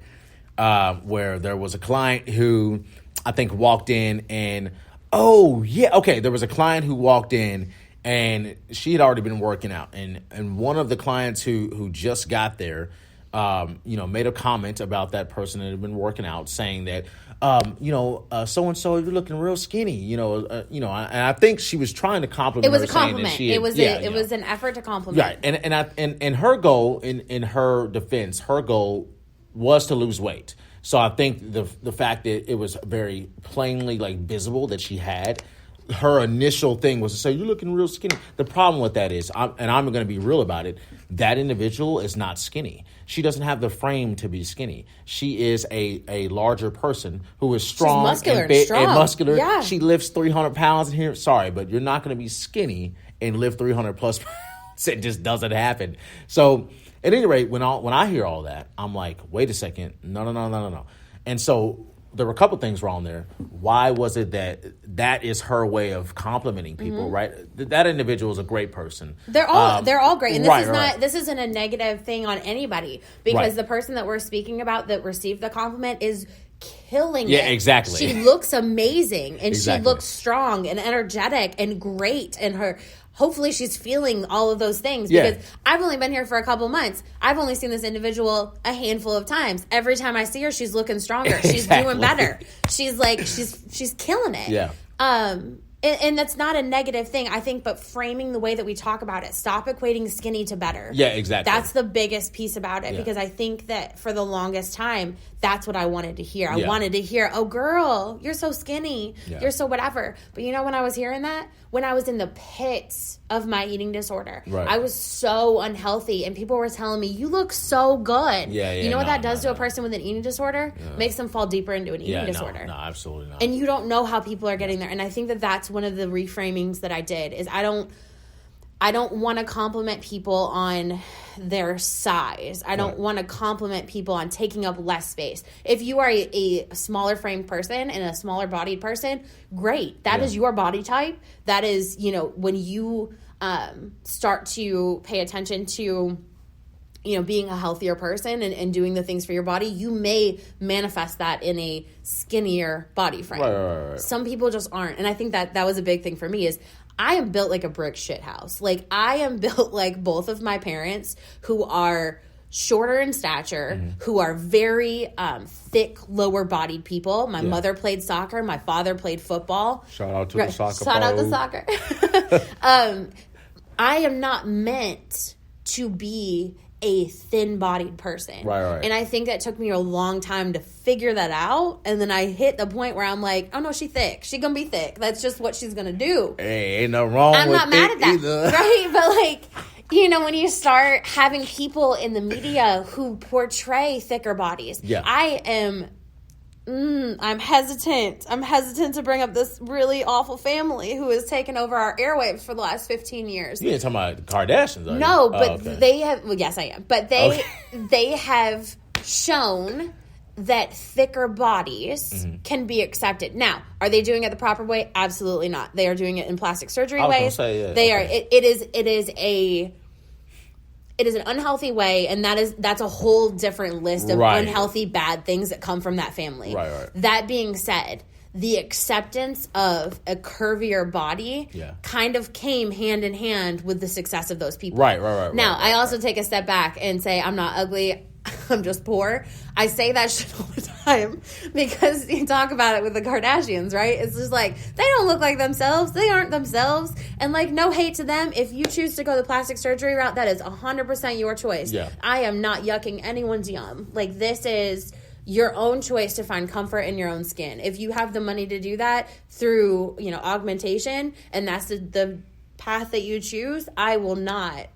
where there was a client who I think walked in and there was a client who walked in and she had already been working out and one of the clients who just got there made a comment about that person that had been working out, saying that, so and so, you're looking real skinny, and I think she was trying to compliment. It was her, a compliment. It was an effort to compliment. Right, and her goal, in her defense, her goal was to lose weight. So I think the fact that it was very plainly like visible that she had. Her initial thing was to say, you're looking real skinny. The problem with that is, I'm going to be real about it, that individual is not skinny. She doesn't have the frame to be skinny. She is a larger person who is strong. She's muscular and strong. And muscular. Yeah. She lifts 300 pounds in here. Sorry, but you're not going to be skinny and lift 300 plus pounds. It just doesn't happen. So at any rate, when I hear all that, I'm like, wait a second. No. And so there were a couple things wrong there. Why was it that is her way of complimenting people, right? That individual is a great person. They're all great. And This isn't a negative thing on anybody, because the person that we're speaking about that received the compliment is killing it. Yeah, exactly. She looks amazing and Exactly. she looks strong and energetic and great, and hopefully she's feeling all of those things, because I've only been here for a couple months. I've only seen this individual a handful of times. Every time I see her, she's looking stronger. She's doing better. She's like, she's killing it. Yeah. And that's not a negative thing, I think, but framing the way that we talk about it. Stop equating skinny to better. Yeah, exactly. That's the biggest piece about it, because I think that for the longest time, that's what I wanted to hear. I wanted to hear, oh, girl, you're so skinny. Yeah. You're so whatever. But you know when I was hearing that? When I was in the pits of my eating disorder. Right. I was so unhealthy, and people were telling me, you look so good. You know what that does to a person with an eating disorder? Makes them fall deeper into an eating disorder. No, absolutely not. And you don't know how people are getting there. And I think that that's one of the reframings that I did, is I don't want to compliment people on their size. I don't want to compliment people on taking up less space. If you are a smaller framed person and a smaller bodied person, great. That is your body type. That is, when you start to pay attention to being a healthier person and doing the things for your body, you may manifest that in a skinnier body frame. Right. Some people just aren't. And I think that was a big thing for me, is I am built like a brick shit house. Like, I am built like both of my parents, who are shorter in stature, who are very thick, lower bodied people. My mother played soccer. My father played football. Shout out to the soccer. Shout out to soccer. I am not meant to be a thin-bodied person. Right. And I think that took me a long time to figure that out. And then I hit the point where I'm like, oh, no, she thick. She gonna be thick. That's just what she's gonna do. Hey, ain't no wrong I'm with not mad at that. Either. Right? But, like, you know, when you start having people in the media who portray thicker bodies, I'm hesitant. I'm hesitant to bring up this really awful family who has taken over our airwaves for the last 15 years. You ain't talking about the Kardashians, are you? No, but okay. they have... Well, yes, I am. But they have shown that thicker bodies can be accepted. Now, are they doing it the proper way? Absolutely not. They are doing it in plastic surgery ways. They are. It is an unhealthy way, and that's a whole different list of unhealthy, bad things that come from that family. Right. That being said, the acceptance of a curvier body kind of came hand in hand with the success of those people. Right. Now, I also take a step back and say I'm not ugly. I'm just poor. I say that shit all the time because you talk about it with the Kardashians, right? It's just like, they don't look like themselves. They aren't themselves. And, like, no hate to them. If you choose to go the plastic surgery route, that is 100% your choice. Yeah. I am not yucking anyone's yum. Like, this is your own choice to find comfort in your own skin. If you have the money to do that through, you know, augmentation, and that's the path that you choose, I will not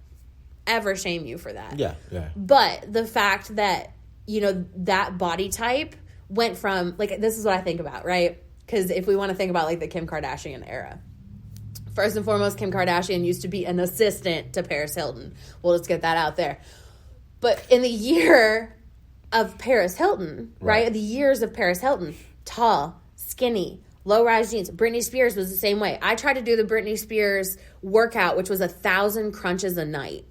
ever shame you for that. Yeah. But the fact that, you know, that body type went from, like, this is what I think about, right? Because if we want to think about, like, the Kim Kardashian era, first and foremost, Kim Kardashian used to be an assistant to Paris Hilton. We'll just get that out there. But in the year of Paris Hilton, right? The years of Paris Hilton, tall, skinny, low-rise jeans. Britney Spears was the same way. I tried to do the Britney Spears workout, which was 1,000 crunches a night.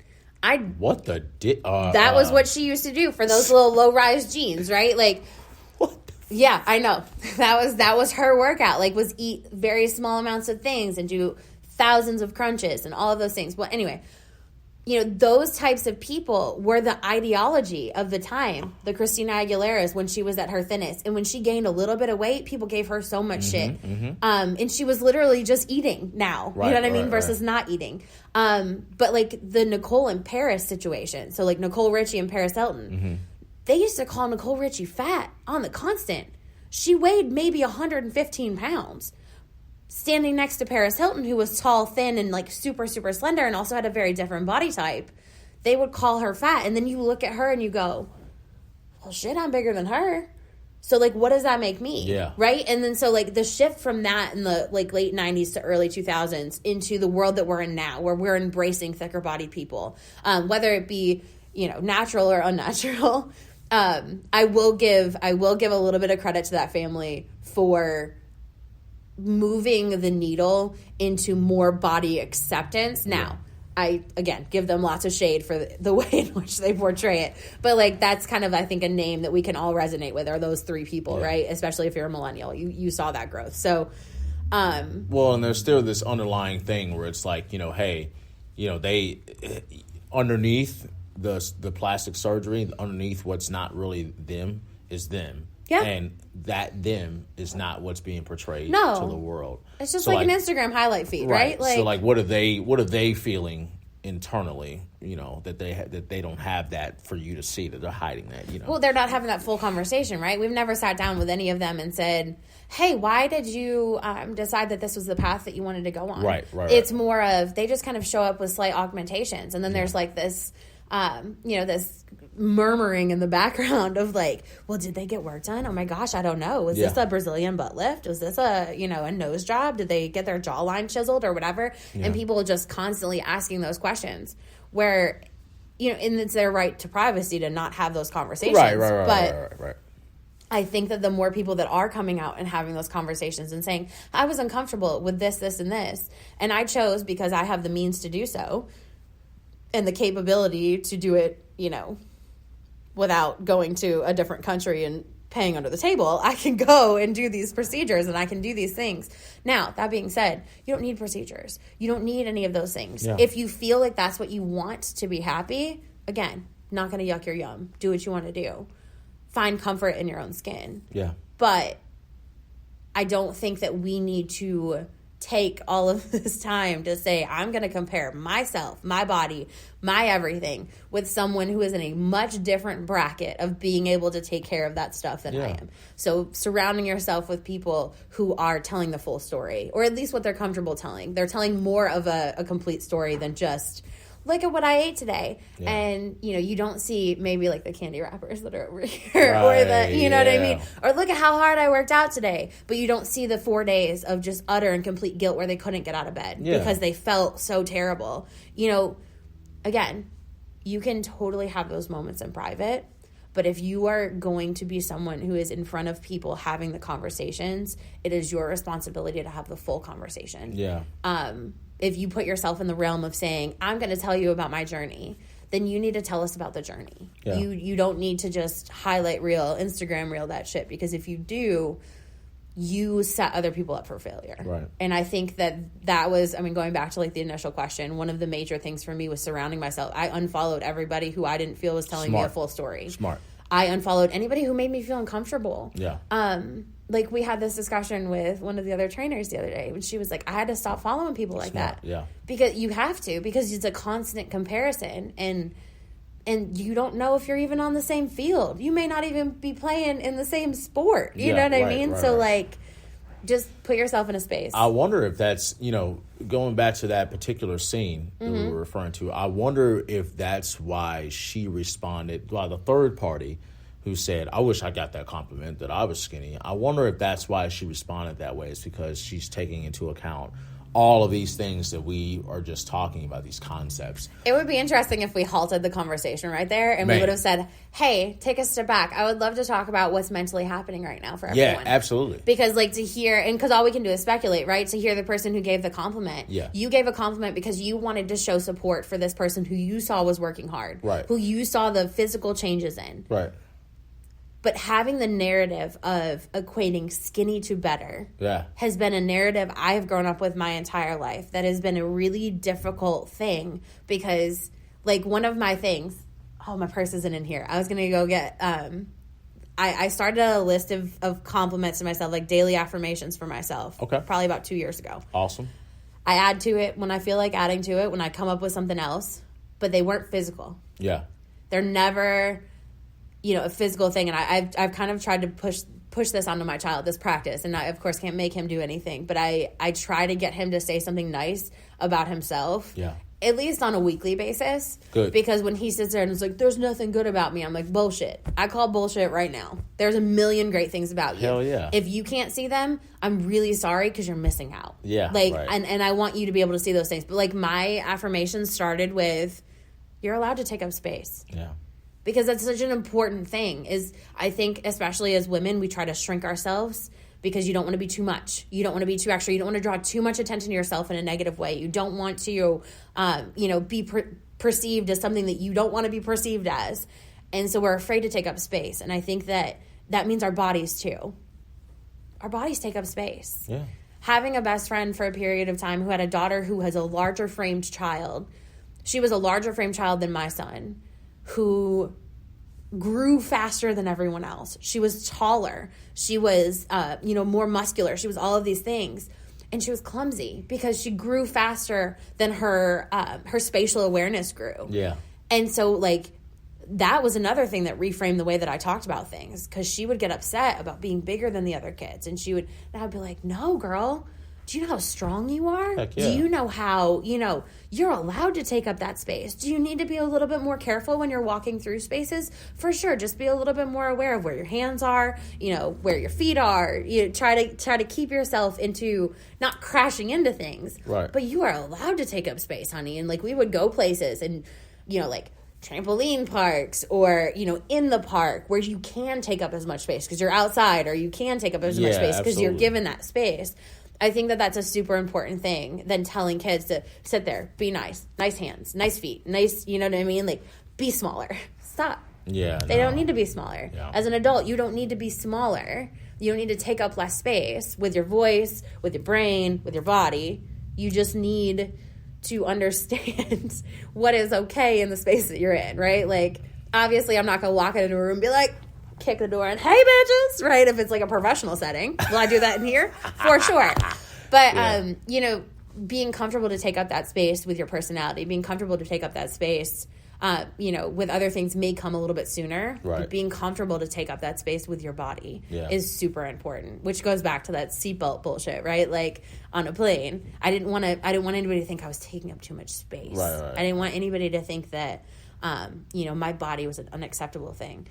That was what she used to do for those little low-rise jeans, right? Like, what? Yeah, I know. That was her workout. Like, was eat very small amounts of things and do thousands of crunches and all of those things. Well, anyway, you know, those types of people were the ideology of the time. The Christina Aguileras, when she was at her thinnest, and when she gained a little bit of weight, people gave her so much shit. And she was literally just eating now. You know what I mean? Versus not eating. But, like, the Nicole and Paris situation. So, like, Nicole Richie and Paris Hilton. They used to call Nicole Richie fat on the constant. She weighed maybe 115 pounds. Standing next to Paris Hilton, who was tall, thin, and, like, super, super slender, and also had a very different body type, they would call her fat. And then you look at her and you go, well, shit, I'm bigger than her. So, like, what does that make me? Yeah. Right? And then so, like, the shift from that in the, like, late 90s to early 2000s into the world that we're in now, where we're embracing thicker-bodied people, whether it be, you know, natural or unnatural, I will give a little bit of credit to that family for moving the needle into more body acceptance. Now, I, again, give them lots of shade for the way in which they portray it. But, like, that's kind of, I think, a name that we can all resonate with, are those three people, right? Especially if you're a millennial. You saw that growth. So, well, and there's still this underlying thing where it's like, you know, hey, you know, they, underneath the plastic surgery, underneath what's not really them is them. Yeah. And that them is not what's being portrayed to the world. It's just like an Instagram highlight feed, right? Like, so, like, what are they feeling internally? You know, that they don't have that for you to see, that they're hiding that. You know, well, they're not having that full conversation, right? We've never sat down with any of them and said, "Hey, why did you decide that this was the path that you wanted to go on?" Right. It's more of, they just kind of show up with slight augmentations, and then there's like this, you know, this murmuring in the background of, like, well, did they get work done? Oh my gosh, I don't know. Was this a Brazilian butt lift? Was this a nose job? Did they get their jawline chiseled or whatever? And people just constantly asking those questions, where, you know, and it's their right to privacy to not have those conversations. Right. I think that the more people that are coming out and having those conversations and saying, I was uncomfortable with this, this, and this, and I chose because I have the means to do so and the capability to do it, you know, without going to a different country and paying under the table, I can go and do these procedures and I can do these things. Now, that being said, you don't need procedures. You don't need any of those things. Yeah. If you feel like that's what you want to be happy, again, not going to yuck your yum. Do what you want to do. Find comfort in your own skin. Yeah. But I don't think that we need to take all of this time to say, I'm going to compare myself, my body, my everything with someone who is in a much different bracket of being able to take care of that stuff than I am. So surrounding yourself with people who are telling the full story, or at least what they're comfortable telling. They're telling more of a complete story than just, look at what I ate today. Yeah. And, you don't see maybe like the candy wrappers that are over here or the, you know what I mean? Or look at how hard I worked out today. But you don't see the 4 days of just utter and complete guilt where they couldn't get out of bed because they felt so terrible. Again, you can totally have those moments in private. But if you are going to be someone who is in front of people having the conversations, it is your responsibility to have the full conversation. Yeah. If you put yourself in the realm of saying, I'm going to tell you about my journey, then you need to tell us about the journey. Yeah. You don't need to just highlight reel, Instagram reel that shit, because if you do, you set other people up for failure. Right. And I think that was, going back to like the initial question, one of the major things for me was surrounding myself. I unfollowed everybody who I didn't feel was telling me a full story. Smart. I unfollowed anybody who made me feel uncomfortable. Yeah. Like we had this discussion with one of the other trainers the other day when she was like, I had to stop following people like that. Yeah. Because you have to, because it's a constant comparison and you don't know if you're even on the same field. You may not even be playing in the same sport. You know what I mean? So like, just put yourself in a space. I wonder if that's, going back to that particular scene that we were referring to, I wonder if that's why she responded, the third party who said, I wish I got that compliment that I was skinny. I wonder if that's why she responded that way. It's because she's taking into account all of these things that we are just talking about, these concepts. It would be interesting if we halted the conversation right there and we would have said, hey, take a step back. I would love to talk about what's mentally happening right now for everyone. Yeah, absolutely. Because like to hear, and because all we can do is speculate, right? To hear the person who gave the compliment. Yeah. You gave a compliment because you wanted to show support for this person who you saw was working hard. Right. Who you saw the physical changes in. Right. But having the narrative of equating skinny to better has been a narrative I have grown up with my entire life that has been a really difficult thing because, like, one of my things... Oh, my purse isn't in here. I was going to go get... I started a list of compliments to myself, like daily affirmations for myself. Okay. Probably about 2 years ago. Awesome. I add to it when I feel like adding to it, when I come up with something else. But they weren't physical. Yeah. They're never... a physical thing, and I've kind of tried to push this onto my child, this practice, and I, of course, can't make him do anything, but I try to get him to say something nice about himself, at least on a weekly basis. Good. Because when he sits there and is like, there's nothing good about me, I'm like, bullshit. I call bullshit right now. There's a million great things about you. Hell yeah. If you can't see them, I'm really sorry because you're missing out. Yeah. Like, right. and I want you to be able to see those things. But, like, my affirmations started with, you're allowed to take up space. Yeah. Because that's such an important thing is I think, especially as women, we try to shrink ourselves because you don't want to be too much. You don't want to be too extra. You don't want to draw too much attention to yourself in a negative way. You don't want to, be perceived as something that you don't want to be perceived as. And so we're afraid to take up space. And I think that means our bodies too. Our bodies take up space. Yeah. Having a best friend for a period of time who had a daughter who has a larger framed child. She was a larger framed child than my son, who grew faster than everyone else. She was taller. She was, more muscular. She was all of these things. And she was clumsy because she grew faster than her spatial awareness grew. Yeah. And so, like, that was another thing that reframed the way that I talked about things, because she would get upset about being bigger than the other kids. And I'd be like, no, girl. Do you know how strong you are? Heck yeah. Do you know how, you're allowed to take up that space? Do you need to be a little bit more careful when you're walking through spaces? For sure. Just be a little bit more aware of where your hands are, where your feet are. Try to keep yourself into not crashing into things. Right. But you are allowed to take up space, honey. And, like, we would go places and, like, trampoline parks or, in the park where you can take up as much space because you're outside, or you can take up as much space because you're given that space. I think that that's a super important thing than telling kids to sit there, be nice hands, nice feet, nice, you know what I mean? Like, be smaller. Stop. Yeah. They don't need to be smaller. Yeah. As an adult, you don't need to be smaller. You don't need to take up less space with your voice, with your brain, with your body. You just need to understand what is okay in the space that you're in, right? Like, obviously, I'm not going to walk into a room and be like, kick the door and, hey, bitches, right? If it's like a professional setting. Will I do that in here? For sure. But, being comfortable to take up that space with your personality, being comfortable to take up that space, with other things may come a little bit sooner. Right. But being comfortable to take up that space with your body Yeah. is super important, which goes back to that seatbelt bullshit, right? Like on a plane, I didn't want anybody to think I was taking up too much space. Right. I didn't want anybody to think that, my body was an unacceptable thing.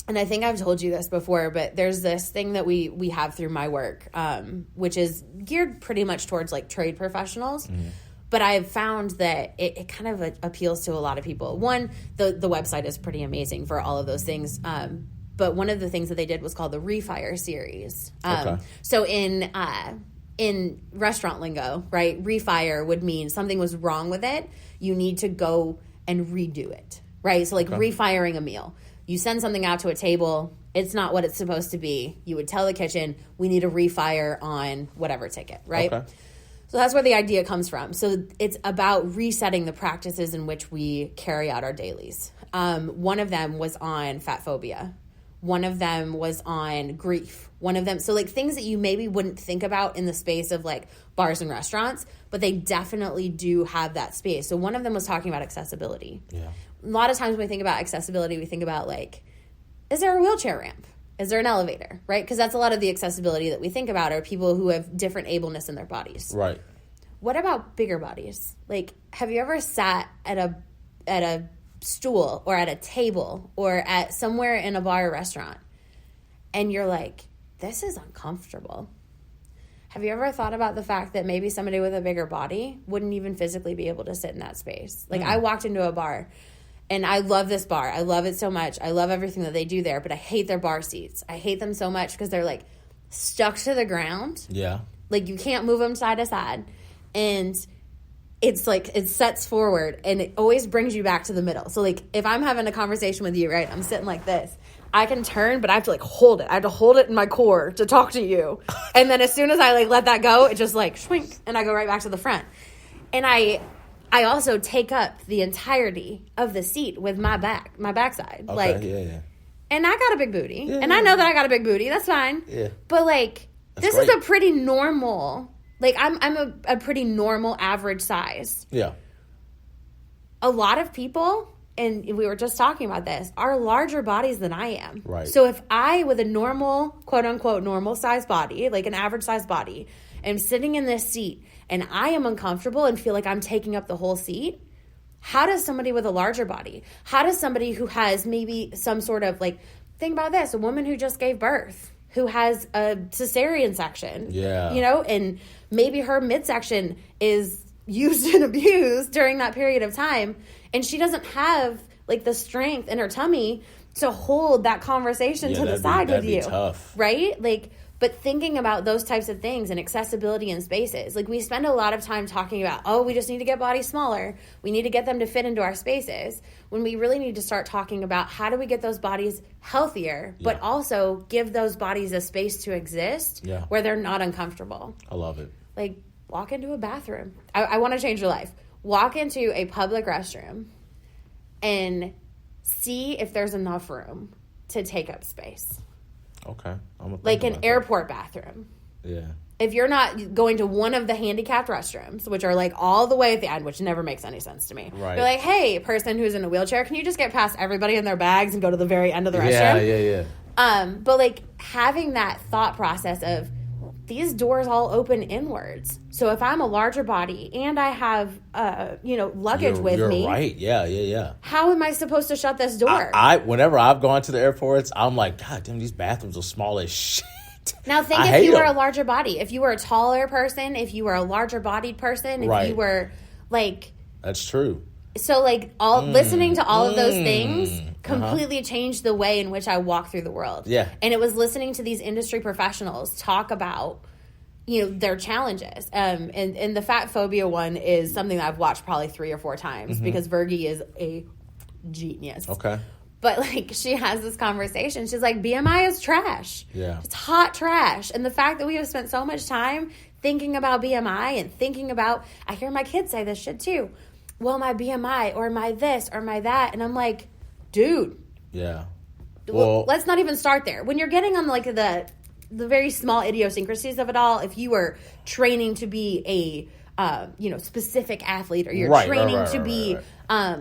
And I think I've told you this before, but there's this thing that we have through my work, which is geared pretty much towards like trade professionals. Mm-hmm. But I've found that it kind of appeals to a lot of people. One, the website is pretty amazing for all of those things. But one of the things that they did was called the Refire Series. Okay. So in restaurant lingo, right, refire would mean something was wrong with it. You need to go and redo it, right? So like refiring a meal. You send something out to a table, it's not what it's supposed to be. You would tell the kitchen, we need a refire on whatever ticket, right? Okay. So that's where the idea comes from. So it's about resetting the practices in which we carry out our dailies. One of them was on fat phobia. One of them was on grief. One of them, so like things that you maybe wouldn't think about in the space of like bars and restaurants, but they definitely do have that space. So one of them was talking about accessibility. Yeah. A lot of times when we think about accessibility, we think about like, is there a wheelchair ramp? Is there an elevator, right? Because that's a lot of the accessibility that we think about are people who have different ableness in their bodies. Right. What about bigger bodies? Like, have you ever sat at a stool or at a table or at somewhere in a bar or restaurant and you're like, this is uncomfortable? Have you ever thought about the fact that maybe somebody with a bigger body wouldn't even physically be able to sit in that space? Like, I walked into a bar. And I love this bar. I love it so much. I love everything that they do there, but I hate their bar seats. I hate them so much because they're like stuck to the ground. Yeah. Like you can't move them side to side. And it's like it sets forward and it always brings you back to the middle. So like if I'm having a conversation with you, right, I'm sitting like this. I can turn, but I have to like hold it. I have to hold it in my core to talk to you. And then as soon as I like let that go, it just like swink and I go right back to the front. And I also take up the entirety of the seat with my backside. Okay, like, yeah. And I got a big booty. And I know that I got a big booty. That's fine. Yeah. But, like, That's this great. is a pretty normal, like, I'm a pretty normal average size. Yeah. A lot of people, and we were just talking about this, are larger bodies than I am. Right. So if I, with a normal, quote-unquote, normal size body, like an average size body, am sitting in this seat and I am uncomfortable and feel like I'm taking up the whole seat, how does somebody with a larger body, how does somebody who has maybe some sort of like, think about this, a woman who just gave birth, who has a cesarean section, and maybe her midsection is used and abused during that period of time, and she doesn't have like the strength in her tummy to hold that conversation to the side with you. Tough. Right? Like, but thinking about those types of things and accessibility in spaces, like we spend a lot of time talking about, oh, we just need to get bodies smaller. We need to get them to fit into our spaces. When we really need to start talking about how do we get those bodies healthier, but also give those bodies a space to exist where they're not uncomfortable. I love it. Like walk into a bathroom. I want to change your life. Walk into a public restroom and see if there's enough room to take up space. Okay. Like an airport bathroom. Yeah. If you're not going to one of the handicapped restrooms, which are like all the way at the end, which never makes any sense to me. Right. You're like, hey, person who's in a wheelchair, can you just get past everybody in their bags and go to the very end of the restroom? Yeah. But like having that thought process of these doors all open inwards. So if I'm a larger body and I have, luggage with me. You're right. Yeah. How am I supposed to shut this door? Whenever I've gone to the airports, I'm like, God damn, these bathrooms are small as shit. Now think if you were a larger body, if you were a taller person, if you were a larger bodied person, if you were like... That's true. So like listening to all of those things completely changed the way in which I walk through the world. Yeah. And it was listening to these industry professionals talk about, their challenges. And the fat phobia one is something that I've watched probably 3 or 4 times because Virgie is a genius. Okay. But like she has this conversation. She's like, BMI is trash. Yeah. It's hot trash. And the fact that we have spent so much time thinking about BMI and thinking about, I hear my kids say this shit too. Well, my BMI or my this or my that. And I'm like, dude. Yeah. Well, let's not even start there. When you're getting on like the the very small idiosyncrasies of it all. If you were training to be a specific athlete, or you're training to be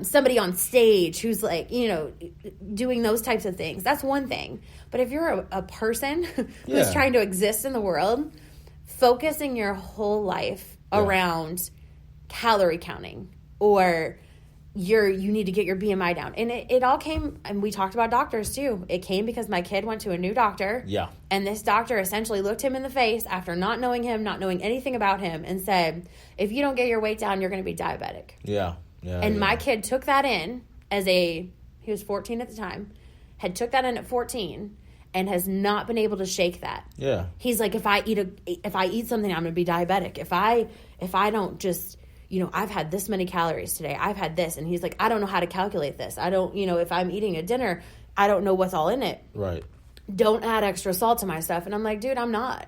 somebody on stage who's like, doing those types of things, that's one thing. But if you're a person who's trying to exist in the world, focusing your whole life around calorie counting, or you need to get your BMI down. And it all came, and we talked about doctors too. It came because my kid went to a new doctor. Yeah. And this doctor essentially looked him in the face after not knowing him, not knowing anything about him, and said, if you don't get your weight down, you're going to be diabetic. Yeah. And my kid took that in he was 14 at the time, had took that in at 14, and has not been able to shake that. Yeah. He's like, if I eat something, I'm going to be diabetic. If I don't just, I've had this many calories today, I've had this. And he's like, I don't know how to calculate this. I don't, if I'm eating a dinner, I don't know what's all in it. Right. Don't add extra salt to my stuff. And I'm like, dude, I'm not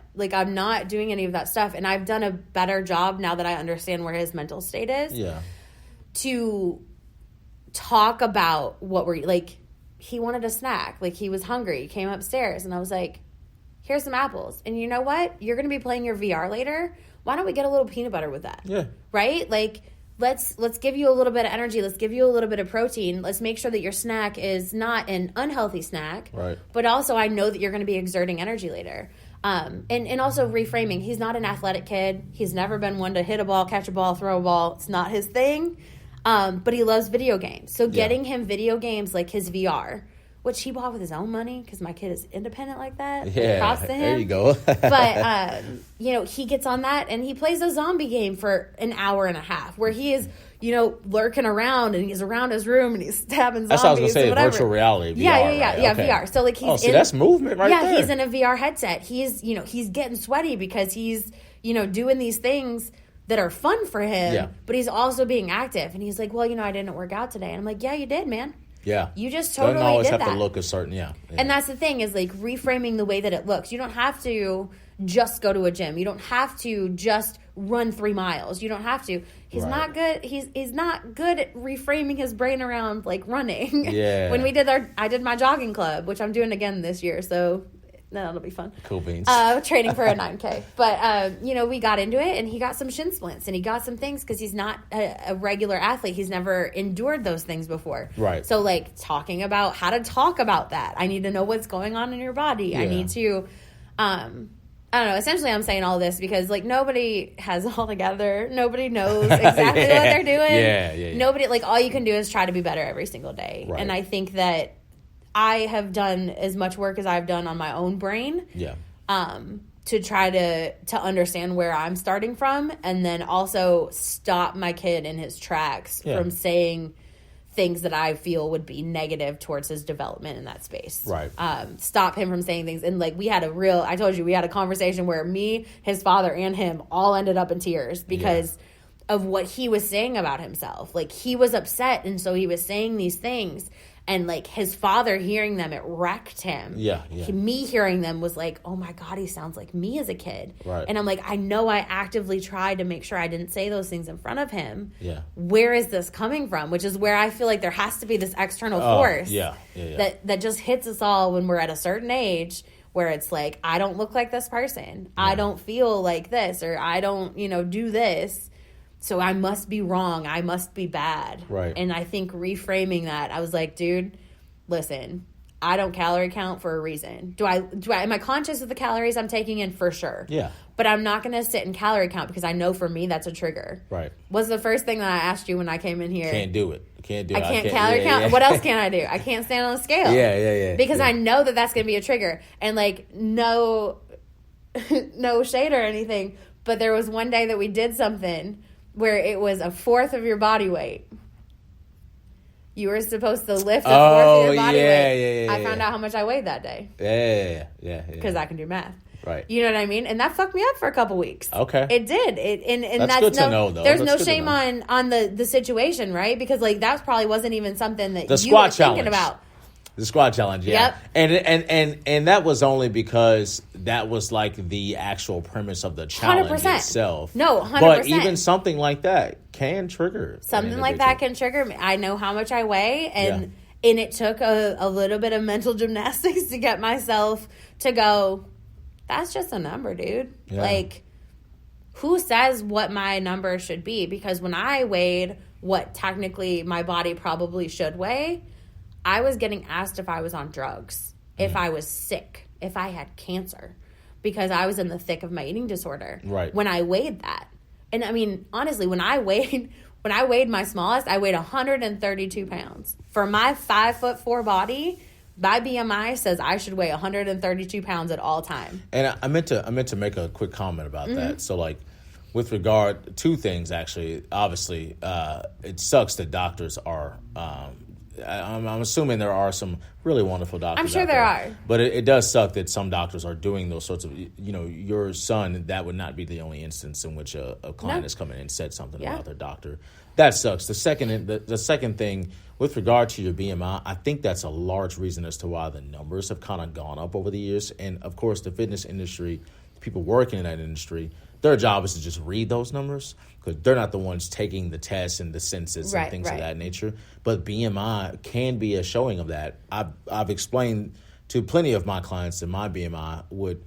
doing any of that stuff. And I've done a better job now that I understand where his mental state is. Yeah. To talk about what we're like. He wanted a snack. Like, he was hungry. He came upstairs, and I was like, here's some apples. And you know what? You're going to be playing your VR later. Why don't we get a little peanut butter with that? Yeah. Right? Like, let's give you a little bit of energy. Let's give you a little bit of protein. Let's make sure that your snack is not an unhealthy snack. Right. But also, I know that you're going to be exerting energy later. And also reframing. He's not an athletic kid. He's never been one to hit a ball, catch a ball, throw a ball. It's not his thing. But he loves video games. So getting him video games like his VR, which he bought with his own money because my kid is independent like that. Yeah, props to him. There you go. But, he gets on that and he plays a zombie game for an hour and a half where he is, lurking around and he's around his room and he's stabbing zombies. That's what I was going to say, virtual reality. VR, yeah, okay. VR. So like he's that's movement right there. Yeah, he's in a VR headset. He's, he's getting sweaty because he's, doing these things that are fun for him, but he's also being active. And he's like, well, I didn't work out today. And I'm like, yeah, you did, man. Yeah. You just totally did that. Doesn't always have to look a certain, yeah. And that's the thing is like reframing the way that it looks. You don't have to just go to a gym. You don't have to just run 3 miles. You don't have to. He's not good. He's not good at reframing his brain around like running. Yeah. When I did my jogging club, which I'm doing again this year. So that'll be fun. Cool beans. Training for a 9K. But, we got into it, and he got some shin splints, and he got some things because he's not a regular athlete. He's never endured those things before. Right. So, like, talking about how to talk about that. I need to know what's going on in your body. Yeah. I need to, I don't know. Essentially, I'm saying all this because, like, nobody has it all together. Nobody knows exactly what they're doing. Yeah. Nobody, like, all you can do is try to be better every single day. Right. And I think that I have done as much work as I've done on my own brain to try to understand where I'm starting from, and then also stop my kid in his tracks from saying things that I feel would be negative towards his development in that space. Right. Stop him from saying things. And like we had a conversation where me, his father, and him all ended up in tears because of what he was saying about himself. Like he was upset, and so he was saying these things. And, like, his father hearing them, it wrecked him. Yeah. Me hearing them was like, oh, my God, he sounds like me as a kid. Right. And I'm like, I know I actively tried to make sure I didn't say those things in front of him. Yeah. Where is this coming from? Which is where I feel like there has to be this external force that just hits us all when we're at a certain age where it's like, I don't look like this person. Yeah. I don't feel like this, or I don't, do this. So I must be wrong. I must be bad. Right. And I think reframing that, I was like, dude, listen, I don't calorie count for a reason. Am I conscious of the calories I'm taking in? For sure. Yeah. But I'm not going to sit and calorie count because I know for me that's a trigger. Right. What's the first thing that I asked you when I came in here? Can't do it. I can't calorie count. Yeah. What else can I do? I can't stand on a scale. Yeah. Because I know that that's going to be a trigger. And like, no shade or anything, but there was one day that we did something where it was a fourth of your body weight. You were supposed to lift a fourth of your body weight. Yeah. I found out how much I weighed that day. Yeah. Because I can do math. Right. You know what I mean? And that fucked me up for a couple weeks. Okay. It did. And that's good to know, though. There's no shame on the situation, right? Because like that probably wasn't even something that you were thinking about. The squat challenge, yeah. Yep. And that was only because that was like the actual premise of the challenge 100%. itself. No, 100%. But even something like that can trigger. Something like that can trigger me. I know how much I weigh, and it took a little bit of mental gymnastics to get myself to go, that's just a number, dude. Yeah. Like, who says what my number should be? Because when I weighed what technically my body probably should weigh, I was getting asked if I was on drugs, if I was sick, if I had cancer, because I was in the thick of my eating disorder. Right. When I weighed that. And I mean, honestly, when I weighed my smallest, I weighed 132 pounds. For my 5'4" body, my BMI says I should weigh 132 pounds at all time. And I meant to make a quick comment about that. So, like, with regard, two things, actually. Obviously, it sucks that doctors are... I'm assuming there are some really wonderful doctors. I'm sure out there are. But it does suck that some doctors are doing those sorts of, your son, that would not be the only instance in which a client has come in and said something about their doctor. That sucks. The second thing, with regard to your BMI, I think that's a large reason as to why the numbers have kind of gone up over the years. And, of course, the fitness industry, people working in that industry, their job is to just read those numbers because they're not the ones taking the tests and the census and things of that nature. But BMI can be a showing of that. I've explained to plenty of my clients that my BMI would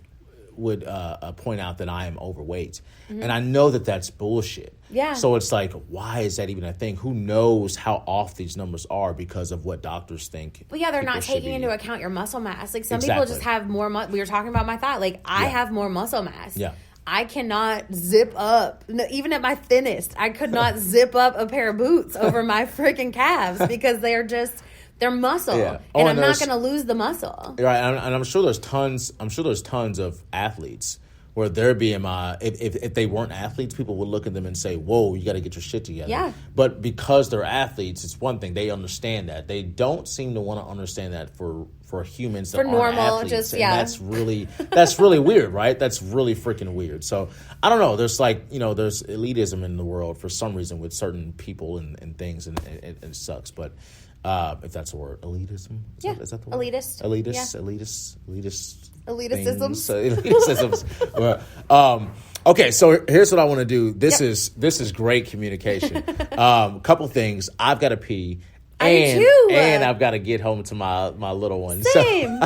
point out that I am overweight. And I know that that's bullshit. Yeah. So it's like, why is that even a thing? Who knows how off these numbers are because of what doctors think? Well, yeah, they're not taking into account your muscle mass. Like, some people just have more we were talking about my thigh. Like, I have more muscle mass. Yeah. I cannot zip up, even at my thinnest, I could not zip up a pair of boots over my freaking calves because they're muscle. Yeah. And I'm not going to lose the muscle. Right, and I'm sure there's tons of athletes where their BMI, if they weren't athletes, people would look at them and say, whoa, you got to get your shit together. Yeah. But because they're athletes, it's one thing. They understand that. They don't seem to want to understand that for humans that For aren't normal, athletes. just, and yeah. that's really weird, right? That's really freaking weird. So, I don't know. There's there's elitism in the world for some reason with certain people and things, and it sucks. But if that's a word, elitism? Is that the word? Elitist. Elitist. Elitisms. Elitisms. Well, okay, so here's what I want to do. This is great communication. Couple things. I've got to pee. And I've got to get home to my little one. Same.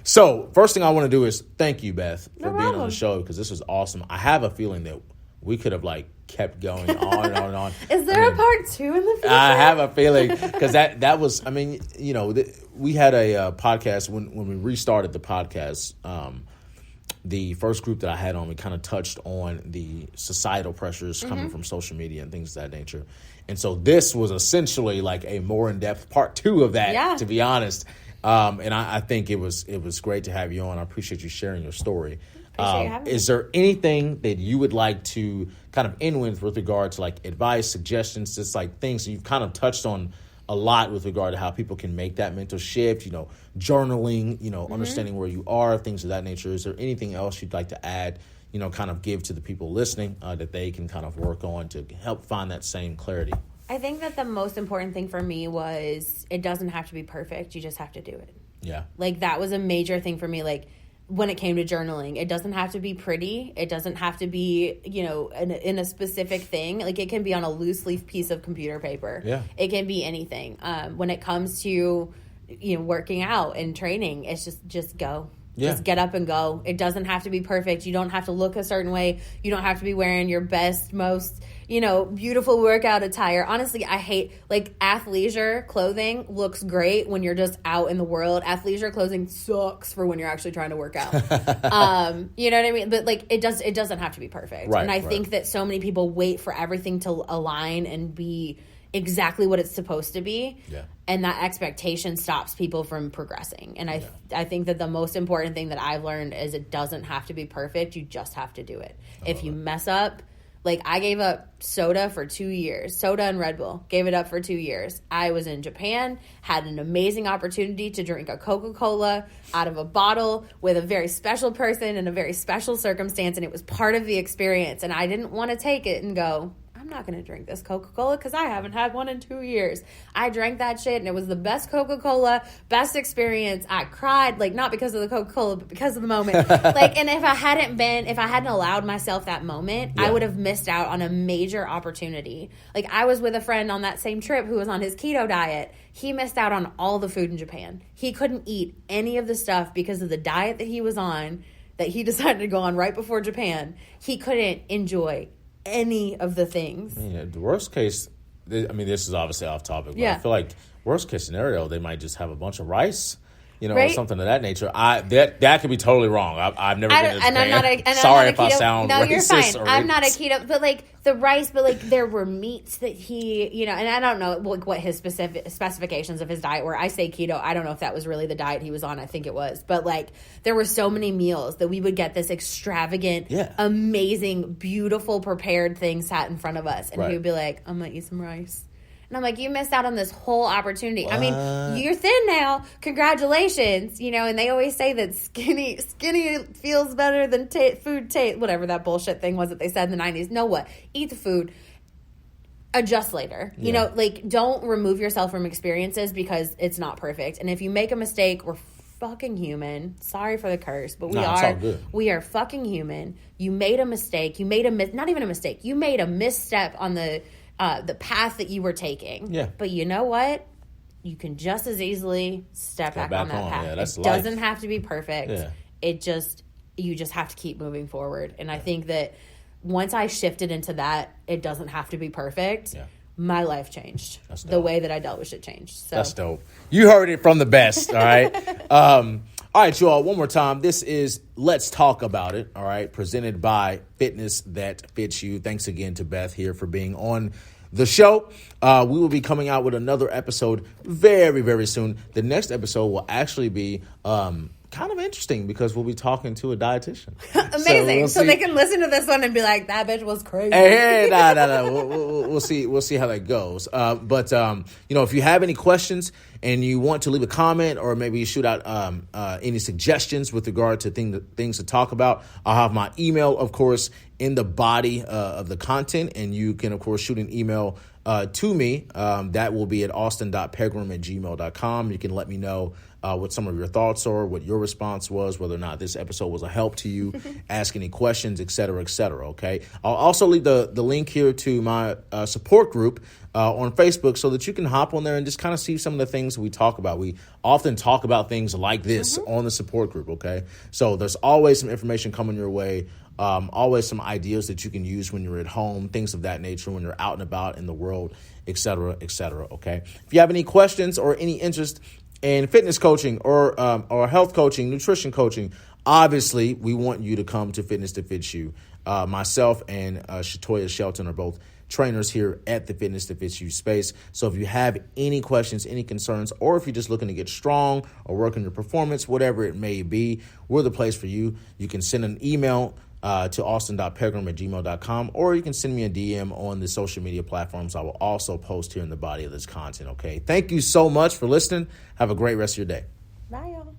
So first thing I want to do is thank you, Beth, for being problem. on the show because this was awesome. I have a feeling that we could have kept going on and on and on. Is there a part 2 in the future? I have a feeling because that was. I mean, we had a podcast when we restarted the podcast. The first group that I had on, we kind of touched on the societal pressures coming from social media and things of that nature. And so this was essentially like a more in-depth part 2 of that, to be honest. And I think it was great to have you on. I appreciate you sharing your story. Is there anything that you would like to kind of end with regard to advice, suggestions, just things you've kind of touched on a lot with regard to how people can make that mental shift, journaling, understanding where you are, things of that nature. Is there anything else you'd like to add, kind of give to the people listening that they can kind of work on to help find that same clarity? I think that the most important thing for me was it doesn't have to be perfect. You just have to do it. Yeah. That was a major thing for me. When it came to journaling, it doesn't have to be pretty. It doesn't have to be, in a specific thing. It can be on a loose leaf piece of computer paper. Yeah. It can be anything. When it comes to, working out and training, it's just go. Yeah. Just get up and go. It doesn't have to be perfect. You don't have to look a certain way. You don't have to be wearing your best, most, beautiful workout attire. Honestly, I hate, athleisure clothing looks great when you're just out in the world. Athleisure clothing sucks for when you're actually trying to work out. You know what I mean? But, it doesn't have to be perfect. Right, and I think that so many people wait for everything to align and be exactly what it's supposed to be. Yeah. And that expectation stops people from progressing. And I think that the most important thing that I've learned is it doesn't have to be perfect. You just have to do it. If you mess up, I gave up soda for 2 years. Soda and Red Bull. Gave it up for 2 years. I was in Japan, had an amazing opportunity to drink a Coca-Cola out of a bottle with a very special person in a very special circumstance, and it was part of the experience. And I didn't want to take it and go, I'm not going to drink this Coca-Cola because I haven't had one in 2 years. I drank that shit and it was the best Coca-Cola, best experience. I cried, not because of the Coca-Cola, but because of the moment. And if I hadn't allowed myself that moment, I would have missed out on a major opportunity. I was with a friend on that same trip who was on his keto diet. He missed out on all the food in Japan. He couldn't eat any of the stuff because of the diet that he was on. that he decided to go on right before Japan, he couldn't enjoy any of the things. Yeah, the worst case, I mean, this is obviously off topic, but I feel like worst case scenario, they might just have a bunch of rice, you know, or something of that nature. That could be totally wrong. I've never been to Japan. Sorry if I sound no, racist. You're fine. Or I'm not a keto, but like the rice, but like there were meats that he, you know, and I don't know like what his specific specifications of his diet were. I say keto. I don't know if that was really the diet he was on. I think it was, but like there were so many meals that we would get this extravagant, amazing, beautiful prepared thing sat in front of us, and he would be like, "I'm gonna eat some rice." And I'm like, you missed out on this whole opportunity. What? I mean, you're thin now. Congratulations. You know, and they always say that skinny feels better than food taste. Whatever that bullshit thing was that they said in the 90s. No, what? Eat the food. Adjust later. You know, like, don't remove yourself from experiences because it's not perfect. And if you make a mistake, we're fucking human. Sorry for the curse, but we are fucking human. You made a mistake. You made not even a mistake. You made a misstep on the path that you were taking. Yeah. But you know what? You can just as easily step back on that path. Yeah, it doesn't have to be perfect. Yeah. You just have to keep moving forward. And I think that once I shifted into that, it doesn't have to be perfect. Yeah. My life changed. The way that I dealt with shit changed. So. That's dope. You heard it from the best, all right? All right, you all, one more time. This is Let's Talk About It, all right, presented by Fitness That Fits You. Thanks again to Beth here for being on the show. We will be coming out with another episode very, very soon. The next episode will actually be kind of interesting because we'll be talking to a dietitian. Amazing. So they can listen to this one and be like, that bitch was crazy. Hey, no. We'll see how that goes. But you know, if you have any questions and you want to leave a comment or maybe shoot out any suggestions with regard to things to talk about, I'll have my email, of course, in the body of the content. And you can, of course, shoot an email to me. That will be at austin.pegram@gmail.com. You can let me know what some of your thoughts are, what your response was, whether or not this episode was a help to you, ask any questions, et cetera, okay? I'll also leave the link here to my support group on Facebook so that you can hop on there and just kind of see some of the things we talk about. We often talk about things like this on the support group, okay? So there's always some information coming your way, always some ideas that you can use when you're at home, things of that nature, when you're out and about in the world, et cetera, okay? If you have any questions or any interest in fitness coaching or health coaching, nutrition coaching, obviously we want you to come to Fitness That Fits You. Myself and Shatoya Shelton are both trainers here at the Fitness That Fits You space. So if you have any questions, any concerns, or if you're just looking to get strong or work on your performance, whatever it may be, we're the place for you. You can send an email to austin.pegram@gmail.com, or you can send me a DM on the social media platforms. I will also post here in the body of this content, okay? Thank you so much for listening. Have a great rest of your day. Bye, y'all.